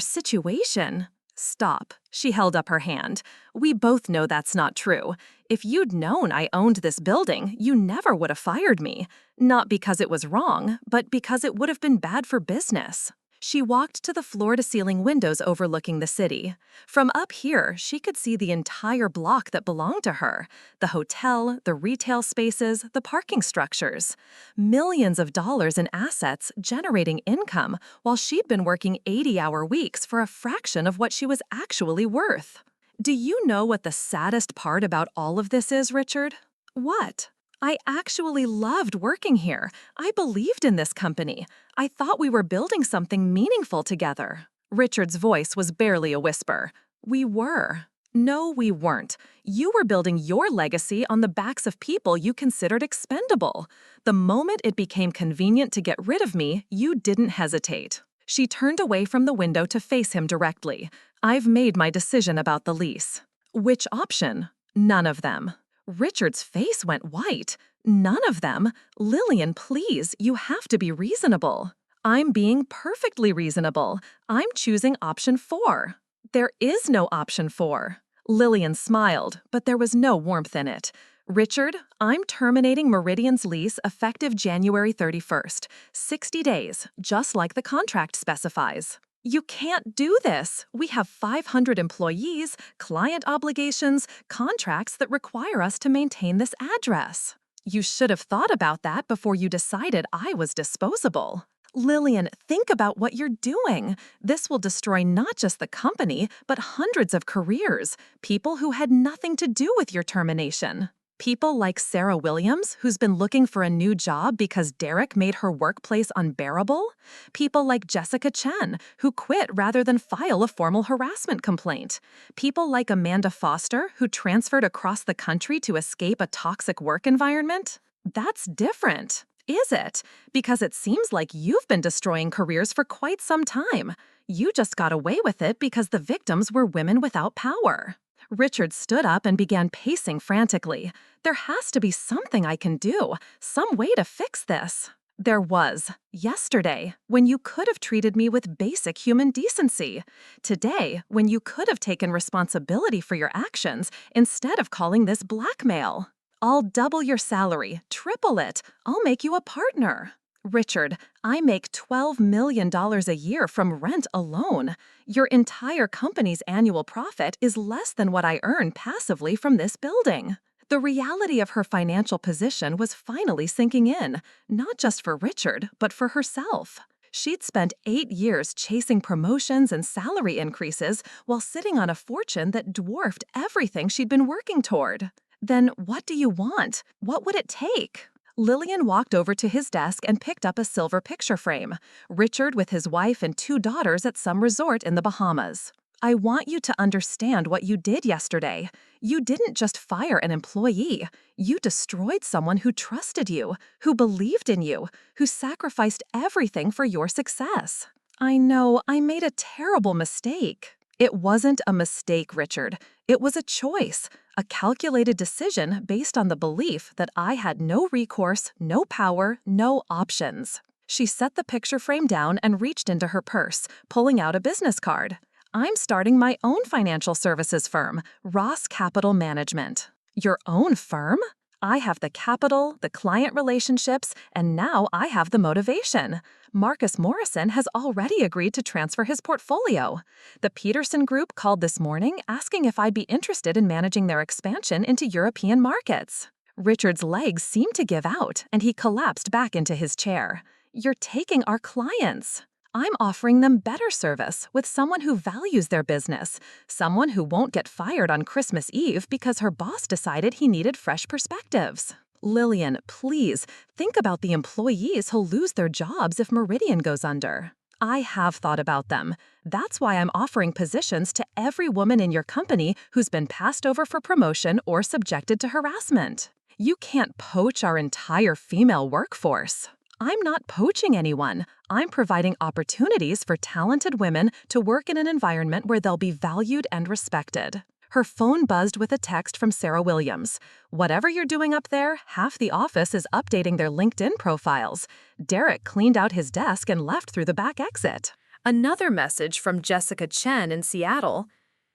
situation... Stop. She held up her hand. We both know that's not true. If you'd known I owned this building, you never would have fired me. Not because it was wrong, but because it would have been bad for business. She walked to the floor-to-ceiling windows overlooking the city. From up here, she could see the entire block that belonged to her. The hotel, the retail spaces, the parking structures. Millions of dollars in assets generating income while she'd been working 80-hour weeks for a fraction of what she was actually worth. Do you know what the saddest part about all of this is, Richard? What? I actually loved working here. I believed in this company. I thought we were building something meaningful together. Richard's voice was barely a whisper. We were. No, we weren't. You were building your legacy on the backs of people you considered expendable. The moment it became convenient to get rid of me, you didn't hesitate. She turned away from the window to face him directly. I've made my decision about the lease. Which option? None of them. Richard's face went white. None of them? Lillian, please, you have to be reasonable. I'm being perfectly reasonable. I'm choosing option 4. There is no option 4. Lillian smiled, but there was no warmth in it. Richard, I'm terminating Meridian's lease effective January 31st. 60 days, just like the contract specifies. You can't do this. We have 500 employees, client obligations, contracts that require us to maintain this address. You should have thought about that before you decided I was disposable. Lillian, think about what you're doing. This will destroy not just the company, but hundreds of careers, people who had nothing to do with your termination. People like Sarah Williams, who's been looking for a new job because Derek made her workplace unbearable. People like Jessica Chen, who quit rather than file a formal harassment complaint. People like Amanda Foster, who transferred across the country to escape a toxic work environment. That's different, is it? Because it seems like you've been destroying careers for quite some time. You just got away with it because the victims were women without power. Richard stood up and began pacing frantically. There has to be something I can do, some way to fix this. There was. Yesterday, when you could have treated me with basic human decency. Today, when you could have taken responsibility for your actions instead of calling this blackmail. I'll double your salary, triple it. I'll make you a partner. Richard, I make $12 million a year from rent alone. Your entire company's annual profit is less than what I earn passively from this building. The reality of her financial position was finally sinking in, not just for Richard, but for herself. She'd spent 8 years chasing promotions and salary increases while sitting on a fortune that dwarfed everything she'd been working toward. Then what do you want? What would it take? Lillian walked over to his desk and picked up a silver picture frame. Richard with his wife and 2 daughters at some resort in the Bahamas. I want you to understand what you did yesterday. You didn't just fire an employee. You destroyed someone who trusted you, who believed in you, who sacrificed everything for your success. I know, I made a terrible mistake. It wasn't a mistake, Richard. It was a choice, a calculated decision based on the belief that I had no recourse, no power, no options. She set the picture frame down and reached into her purse, pulling out a business card. I'm starting my own financial services firm, Ross Capital Management. Your own firm? I have the capital, the client relationships, and now I have the motivation. Marcus Morrison has already agreed to transfer his portfolio. The Peterson Group called this morning asking if I'd be interested in managing their expansion into European markets. Richard's legs seemed to give out, and he collapsed back into his chair. You're taking our clients. I'm offering them better service with someone who values their business, someone who won't get fired on Christmas Eve because her boss decided he needed fresh perspectives. Lillian, please, think about the employees who'll lose their jobs if Meridian goes under. I have thought about them. That's why I'm offering positions to every woman in your company who's been passed over for promotion or subjected to harassment. You can't poach our entire female workforce. I'm not poaching anyone. I'm providing opportunities for talented women to work in an environment where they'll be valued and respected. Her phone buzzed with a text from Sarah Williams. Whatever you're doing up there, half the office is updating their LinkedIn profiles. Derek cleaned out his desk and left through the back exit. Another message from Jessica Chen in Seattle.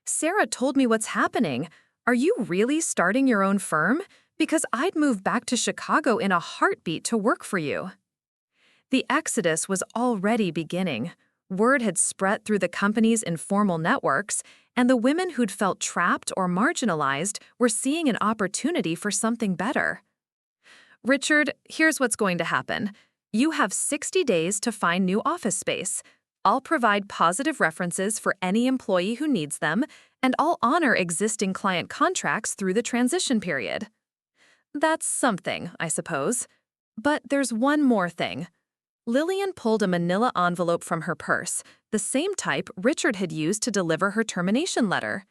Sarah told me what's happening. Are you really starting your own firm? Because I'd move back to Chicago in a heartbeat to work for you. The exodus was already beginning. Word had spread through the company's informal networks, and the women who'd felt trapped or marginalized were seeing an opportunity for something better. Richard, here's what's going to happen. You have 60 days to find new office space. I'll provide positive references for any employee who needs them, and I'll honor existing client contracts through the transition period. That's something, I suppose. But there's one more thing. Lillian pulled a manila envelope from her purse, the same type Richard had used to deliver her termination letter.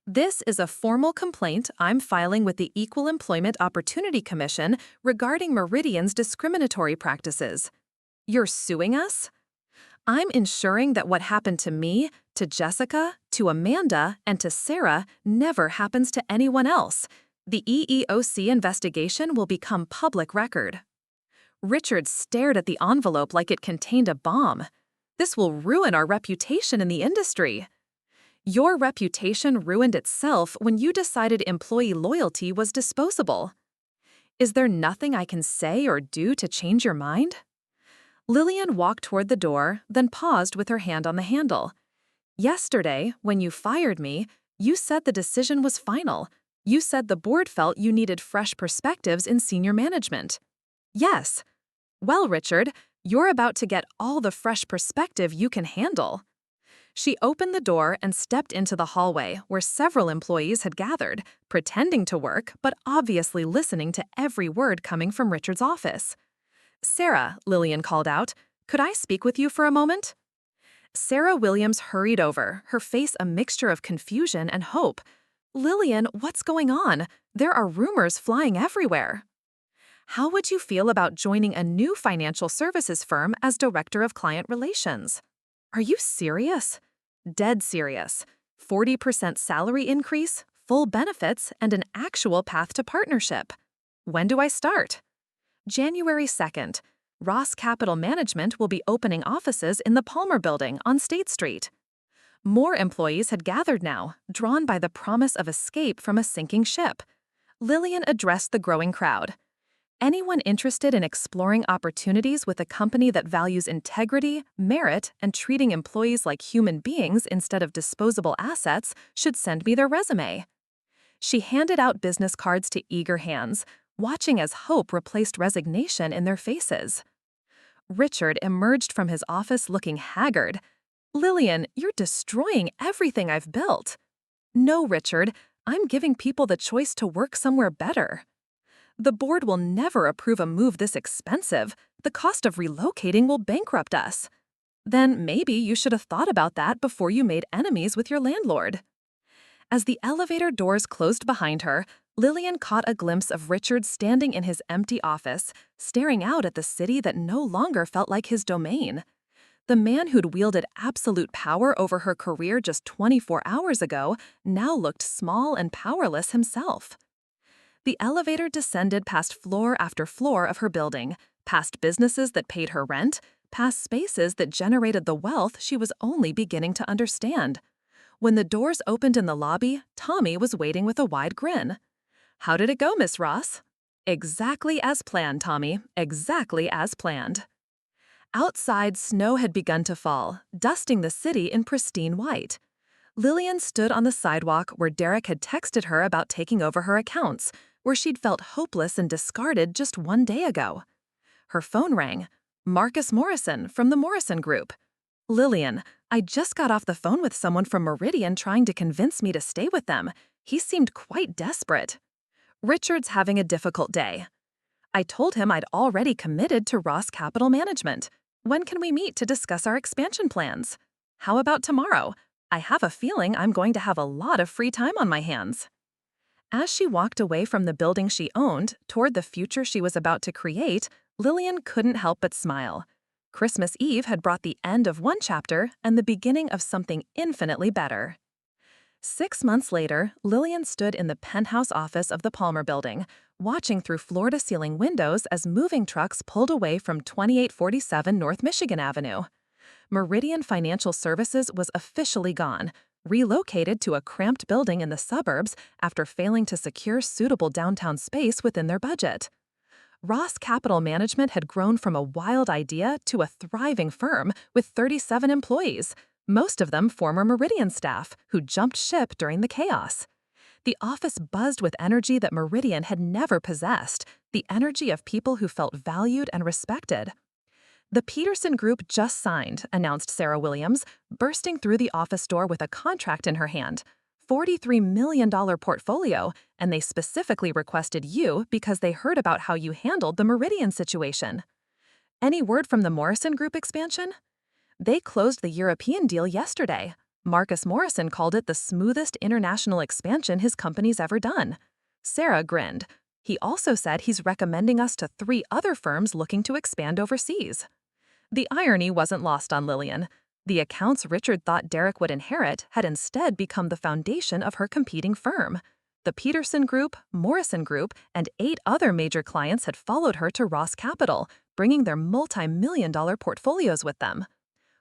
This is a formal complaint I'm filing with the Equal Employment Opportunity Commission regarding Meridian's discriminatory practices. You're suing us? I'm ensuring that what happened to me, to Jessica, to Amanda, and to Sarah never happens to anyone else. The EEOC investigation will become public record. Richard stared at the envelope like it contained a bomb. This will ruin our reputation in the industry. Your reputation ruined itself when you decided employee loyalty was disposable. Is there nothing I can say or do to change your mind? Lillian walked toward the door, then paused with her hand on the handle. Yesterday, when you fired me, you said the decision was final. You said the board felt you needed fresh perspectives in senior management. Yes. Well, Richard, you're about to get all the fresh perspective you can handle. She opened the door and stepped into the hallway where several employees had gathered, pretending to work but obviously listening to every word coming from Richard's office. Sarah, Lillian called out, could I speak with you for a moment? Sarah Williams hurried over, her face a mixture of confusion and hope. Lillian, what's going on? There are rumors flying everywhere. How would you feel about joining a new financial services firm as Director of Client Relations? Are you serious? Dead serious. 40% salary increase, full benefits, and an actual path to partnership. When do I start? January 2nd. Ross Capital Management will be opening offices in the Palmer Building on State Street. More employees had gathered now, drawn by the promise of escape from a sinking ship. Lillian addressed the growing crowd. Anyone interested in exploring opportunities with a company that values integrity, merit, and treating employees like human beings instead of disposable assets should send me their resume. She handed out business cards to eager hands, watching as hope replaced resignation in their faces. Richard emerged from his office looking haggard. Lillian, you're destroying everything I've built. No, Richard, I'm giving people the choice to work somewhere better. The board will never approve a move this expensive. The cost of relocating will bankrupt us. Then maybe you should have thought about that before you made enemies with your landlord. As the elevator doors closed behind her, Lillian caught a glimpse of Richard standing in his empty office, staring out at the city that no longer felt like his domain. The man who'd wielded absolute power over her career just 24 hours ago now looked small and powerless himself. The elevator descended past floor after floor of her building, past businesses that paid her rent, past spaces that generated the wealth she was only beginning to understand. When the doors opened in the lobby, Tommy was waiting with a wide grin. How did it go, Miss Ross? Exactly as planned, Tommy. Exactly as planned. Outside, snow had begun to fall, dusting the city in pristine white. Lillian stood on the sidewalk where Derek had texted her about taking over her accounts, where she'd felt hopeless and discarded just one day ago. Her phone rang. Marcus Morrison from the Morrison Group. Lillian, I just got off the phone with someone from Meridian trying to convince me to stay with them. He seemed quite desperate. Richard's having a difficult day. I told him I'd already committed to Ross Capital Management. When can we meet to discuss our expansion plans? How about tomorrow? I have a feeling I'm going to have a lot of free time on my hands. As she walked away from the building she owned toward the future she was about to create, Lillian couldn't help but smile. Christmas Eve had brought the end of one chapter and the beginning of something infinitely better. 6 months later, Lillian stood in the penthouse office of the Palmer Building, watching through floor-to-ceiling windows as moving trucks pulled away from 2847 North Michigan Avenue. Meridian Financial Services was officially gone, relocated to a cramped building in the suburbs after failing to secure suitable downtown space within their budget. Ross Capital Management had grown from a wild idea to a thriving firm with 37 employees, most of them former Meridian staff who jumped ship during the chaos. The office buzzed with energy that Meridian had never possessed, the energy of people who felt valued and respected. The Peterson Group just signed, announced Sarah Williams, bursting through the office door with a contract in her hand. $43 million portfolio, and they specifically requested you because they heard about how you handled the Meridian situation. Any word from the Morrison Group expansion? They closed the European deal yesterday. Marcus Morrison called it the smoothest international expansion his company's ever done. Sarah grinned. He also said he's recommending us to 3 other firms looking to expand overseas. The irony wasn't lost on Lillian. The accounts Richard thought Derek would inherit had instead become the foundation of her competing firm. The Peterson Group, Morrison Group, and 8 other major clients had followed her to Ross Capital, bringing their multi-million-dollar portfolios with them.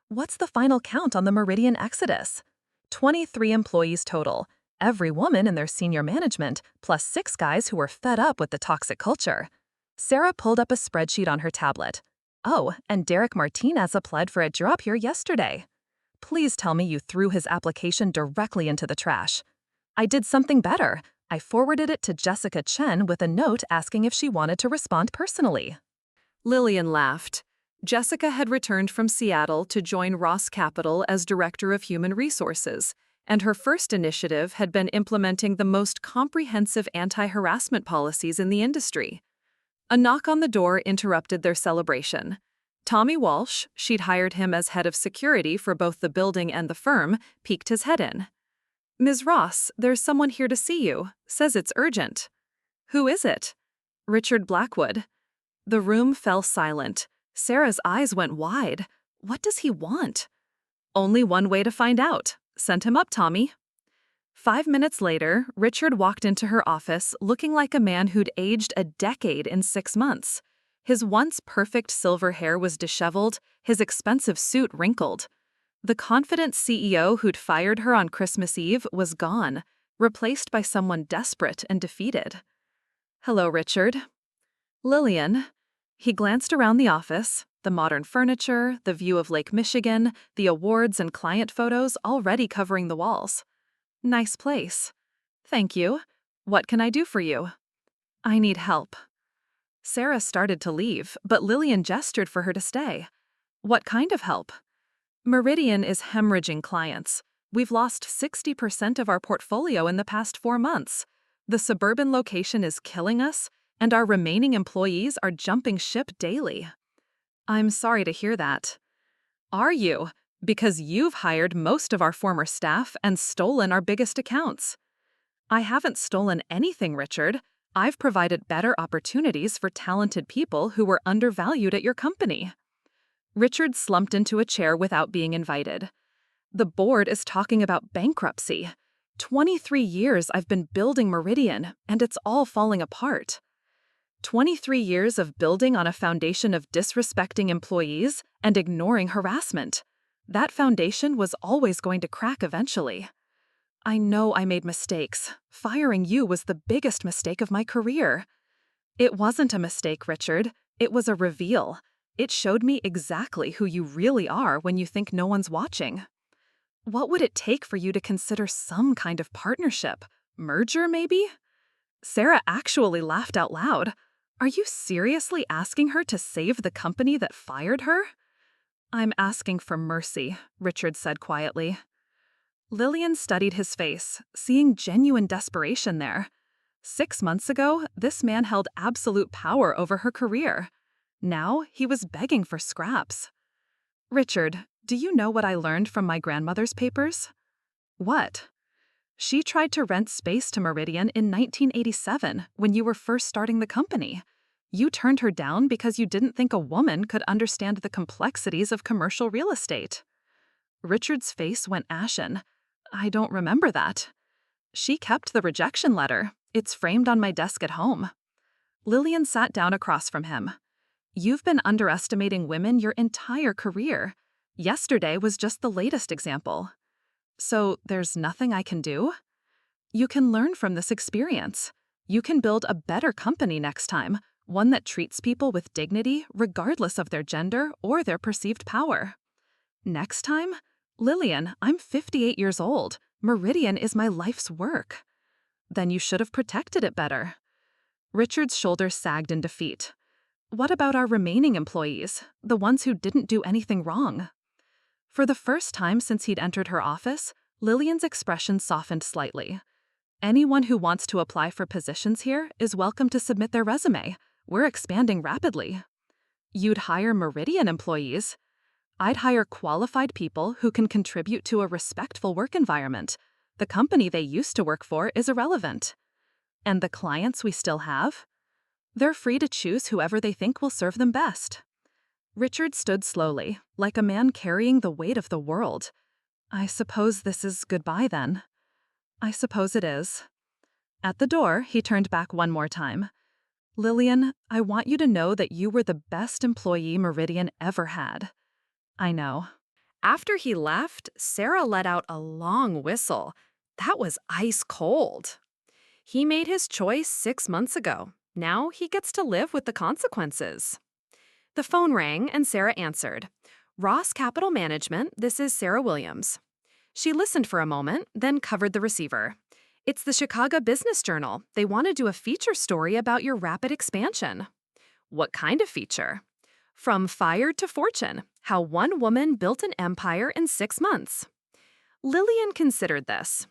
What's the final count on the Meridian exodus? 23 employees total, every woman in their senior management, plus 6 guys who were fed up with the toxic culture. Sarah pulled up a spreadsheet on her tablet. Oh, and Derek Martinez applied for a job here yesterday. Please tell me you threw his application directly into the trash. I did something better. I forwarded it to Jessica Chen with a note asking if she wanted to respond personally. Lillian laughed. Jessica had returned from Seattle to join Ross Capital as Director of Human Resources, and her first initiative had been implementing the most comprehensive anti-harassment policies in the industry. A knock on the door interrupted their celebration. Tommy Walsh, she'd hired him as head of security for both the building and the firm, peeked his head in. "Ms. Ross, there's someone here to see you. Says it's urgent." "Who is it?" "Richard Blackwood." The room fell silent. Sarah's eyes went wide. What does he want? "Only one way to find out. Send him up, Tommy." 5 minutes later, Richard walked into her office looking like a man who'd aged a decade in 6 months. His once perfect silver hair was disheveled, his expensive suit wrinkled. The confident CEO who'd fired her on Christmas Eve was gone, replaced by someone desperate and defeated. "Hello, Richard." "Lillian." He glanced around the office, the modern furniture, the view of Lake Michigan, the awards and client photos already covering the walls. "Nice place." "Thank you. What can I do for you?" "I need help." Sarah started to leave, but Lillian gestured for her to stay. "What kind of help?" "Meridian is hemorrhaging clients. We've lost 60% of our portfolio in the past 4 months. The suburban location is killing us, and our remaining employees are jumping ship daily." "I'm sorry to hear that." "Are you? Because you've hired most of our former staff and stolen our biggest accounts." "I haven't stolen anything, Richard. I've provided better opportunities for talented people who were undervalued at your company." Richard slumped into a chair without being invited. "The board is talking about bankruptcy. 23 years I've been building Meridian, and it's all falling apart." 23 years of building on a foundation of disrespecting employees and ignoring harassment. That foundation was always going to crack eventually. "I know I made mistakes. Firing you was the biggest mistake of my career." "It wasn't a mistake, Richard. It was a reveal. It showed me exactly who you really are when you think no one's watching." "What would it take for you to consider some kind of partnership? Merger, maybe?" Sarah actually laughed out loud. "Are you seriously asking her to save the company that fired her?" "I'm asking for mercy," Richard said quietly. Lillian studied his face, seeing genuine desperation there. 6 months ago, this man held absolute power over her career. Now, he was begging for scraps. "Richard, do you know what I learned from my grandmother's papers?" "What?" "She tried to rent space to Meridian in 1987, when you were first starting the company. You turned her down because you didn't think a woman could understand the complexities of commercial real estate." Richard's face went ashen. "I don't remember that." "She kept the rejection letter. It's framed on my desk at home." Lillian sat down across from him. "You've been underestimating women your entire career. Yesterday was just the latest example." "So there's nothing I can do?" "You can learn from this experience. You can build a better company next time, one that treats people with dignity regardless of their gender or their perceived power." "Next time?" "Lillian, I'm 58 years old. Meridian is my life's work." "Then you should have protected it better." Richard's shoulders sagged in defeat. "What about our remaining employees, the ones who didn't do anything wrong?" For the first time since he'd entered her office, Lillian's expression softened slightly. "Anyone who wants to apply for positions here is welcome to submit their resume. We're expanding rapidly." "You'd hire Meridian employees?" "I'd hire qualified people who can contribute to a respectful work environment. The company they used to work for is irrelevant." "And the clients we still have?" "They're free to choose whoever they think will serve them best." Richard stood slowly, like a man carrying the weight of the world. "I suppose this is goodbye then." "I suppose it is." At the door, he turned back one more time. "Lillian, I want you to know that you were the best employee Meridian ever had." "I know." After he left, Sarah let out a long whistle. That was ice cold. He made his choice 6 months ago. Now he gets to live with the consequences. The phone rang and Sarah answered. "Ross Capital Management, this is Sarah Williams." She listened for a moment, then covered the receiver. It's the Chicago Business Journal. They want to do a feature story about your rapid expansion. What kind of feature? From Fired to Fortune, how one woman built an empire in 6 months. Lillian considered this.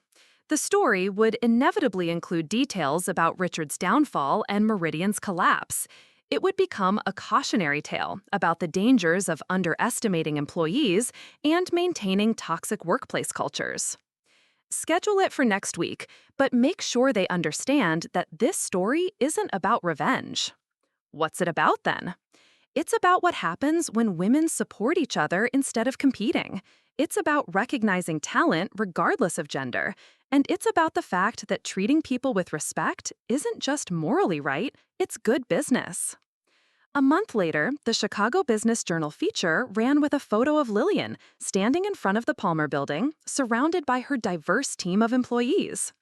The story would inevitably include details about Richard's downfall and Meridian's collapse. It would become a cautionary tale about the dangers of underestimating employees and maintaining toxic workplace cultures. Schedule it for next week, but make sure they understand that this story isn't about revenge. What's it about then? It's about what happens when women support each other instead of competing. It's about recognizing talent regardless of gender. And it's about the fact that treating people with respect isn't just morally right, it's good business. A month later, the Chicago Business Journal feature ran with a photo of Lillian standing in front of the Palmer Building, surrounded by her diverse team of employees.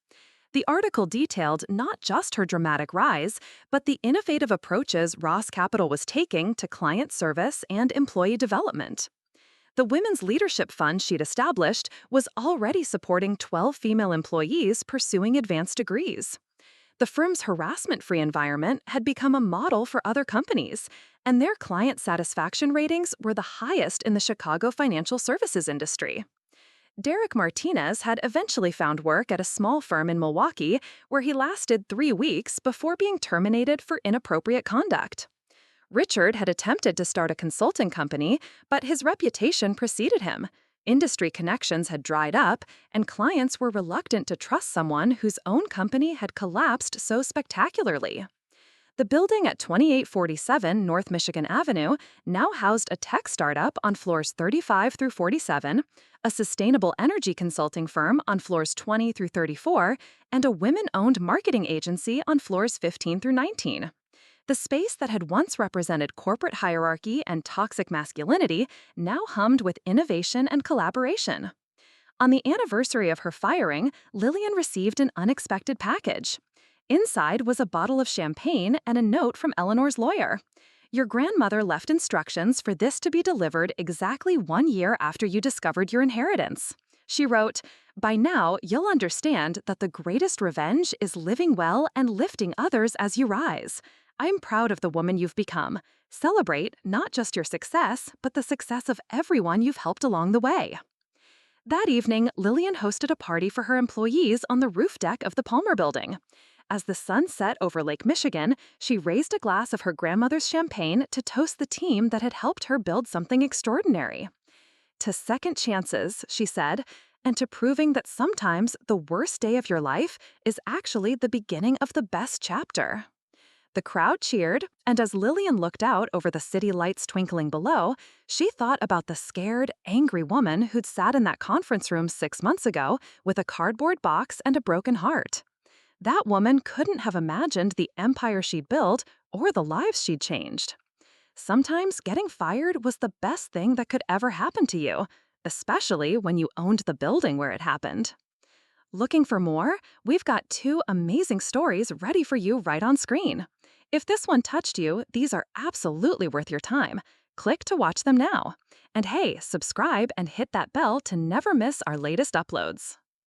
The article detailed not just her dramatic rise, but the innovative approaches Ross Capital was taking to client service and employee development. The Women's Leadership Fund she'd established was already supporting 12 female employees pursuing advanced degrees. The firm's harassment-free environment had become a model for other companies, and their client satisfaction ratings were the highest in the Chicago financial services industry. Derek Martinez had eventually found work at a small firm in Milwaukee where he lasted 3 weeks before being terminated for inappropriate conduct. Richard had attempted to start a consulting company, but his reputation preceded him. Industry connections had dried up, and clients were reluctant to trust someone whose own company had collapsed so spectacularly. The building at 2847 North Michigan Avenue now housed a tech startup on floors 35 through 47, a sustainable energy consulting firm on floors 20 through 34, and a women-owned marketing agency on floors 15 through 19. The space that had once represented corporate hierarchy and toxic masculinity now hummed with innovation and collaboration. On the anniversary of her firing, Lillian received an unexpected package. Inside was a bottle of champagne and a note from Eleanor's lawyer. Your grandmother left instructions for this to be delivered exactly 1 year after you discovered your inheritance. She wrote, "By now, you'll understand that the greatest revenge is living well and lifting others as you rise. I'm proud of the woman you've become. Celebrate not just your success, but the success of everyone you've helped along the way." That evening, Lillian hosted a party for her employees on the roof deck of the Palmer Building. As the sun set over Lake Michigan, she raised a glass of her grandmother's champagne to toast the team that had helped her build something extraordinary. "To second chances," she said, "and to proving that sometimes the worst day of your life is actually the beginning of the best chapter." The crowd cheered, and as Lillian looked out over the city lights twinkling below, she thought about the scared, angry woman who'd sat in that conference room 6 months ago with a cardboard box and a broken heart. That woman couldn't have imagined the empire she'd built or the lives she'd changed. Sometimes getting fired was the best thing that could ever happen to you, especially when you owned the building where it happened. Looking for more? We've got 2 amazing stories ready for you right on screen. If this one touched you, these are absolutely worth your time. Click to watch them now. And hey, subscribe and hit that bell to never miss our latest uploads.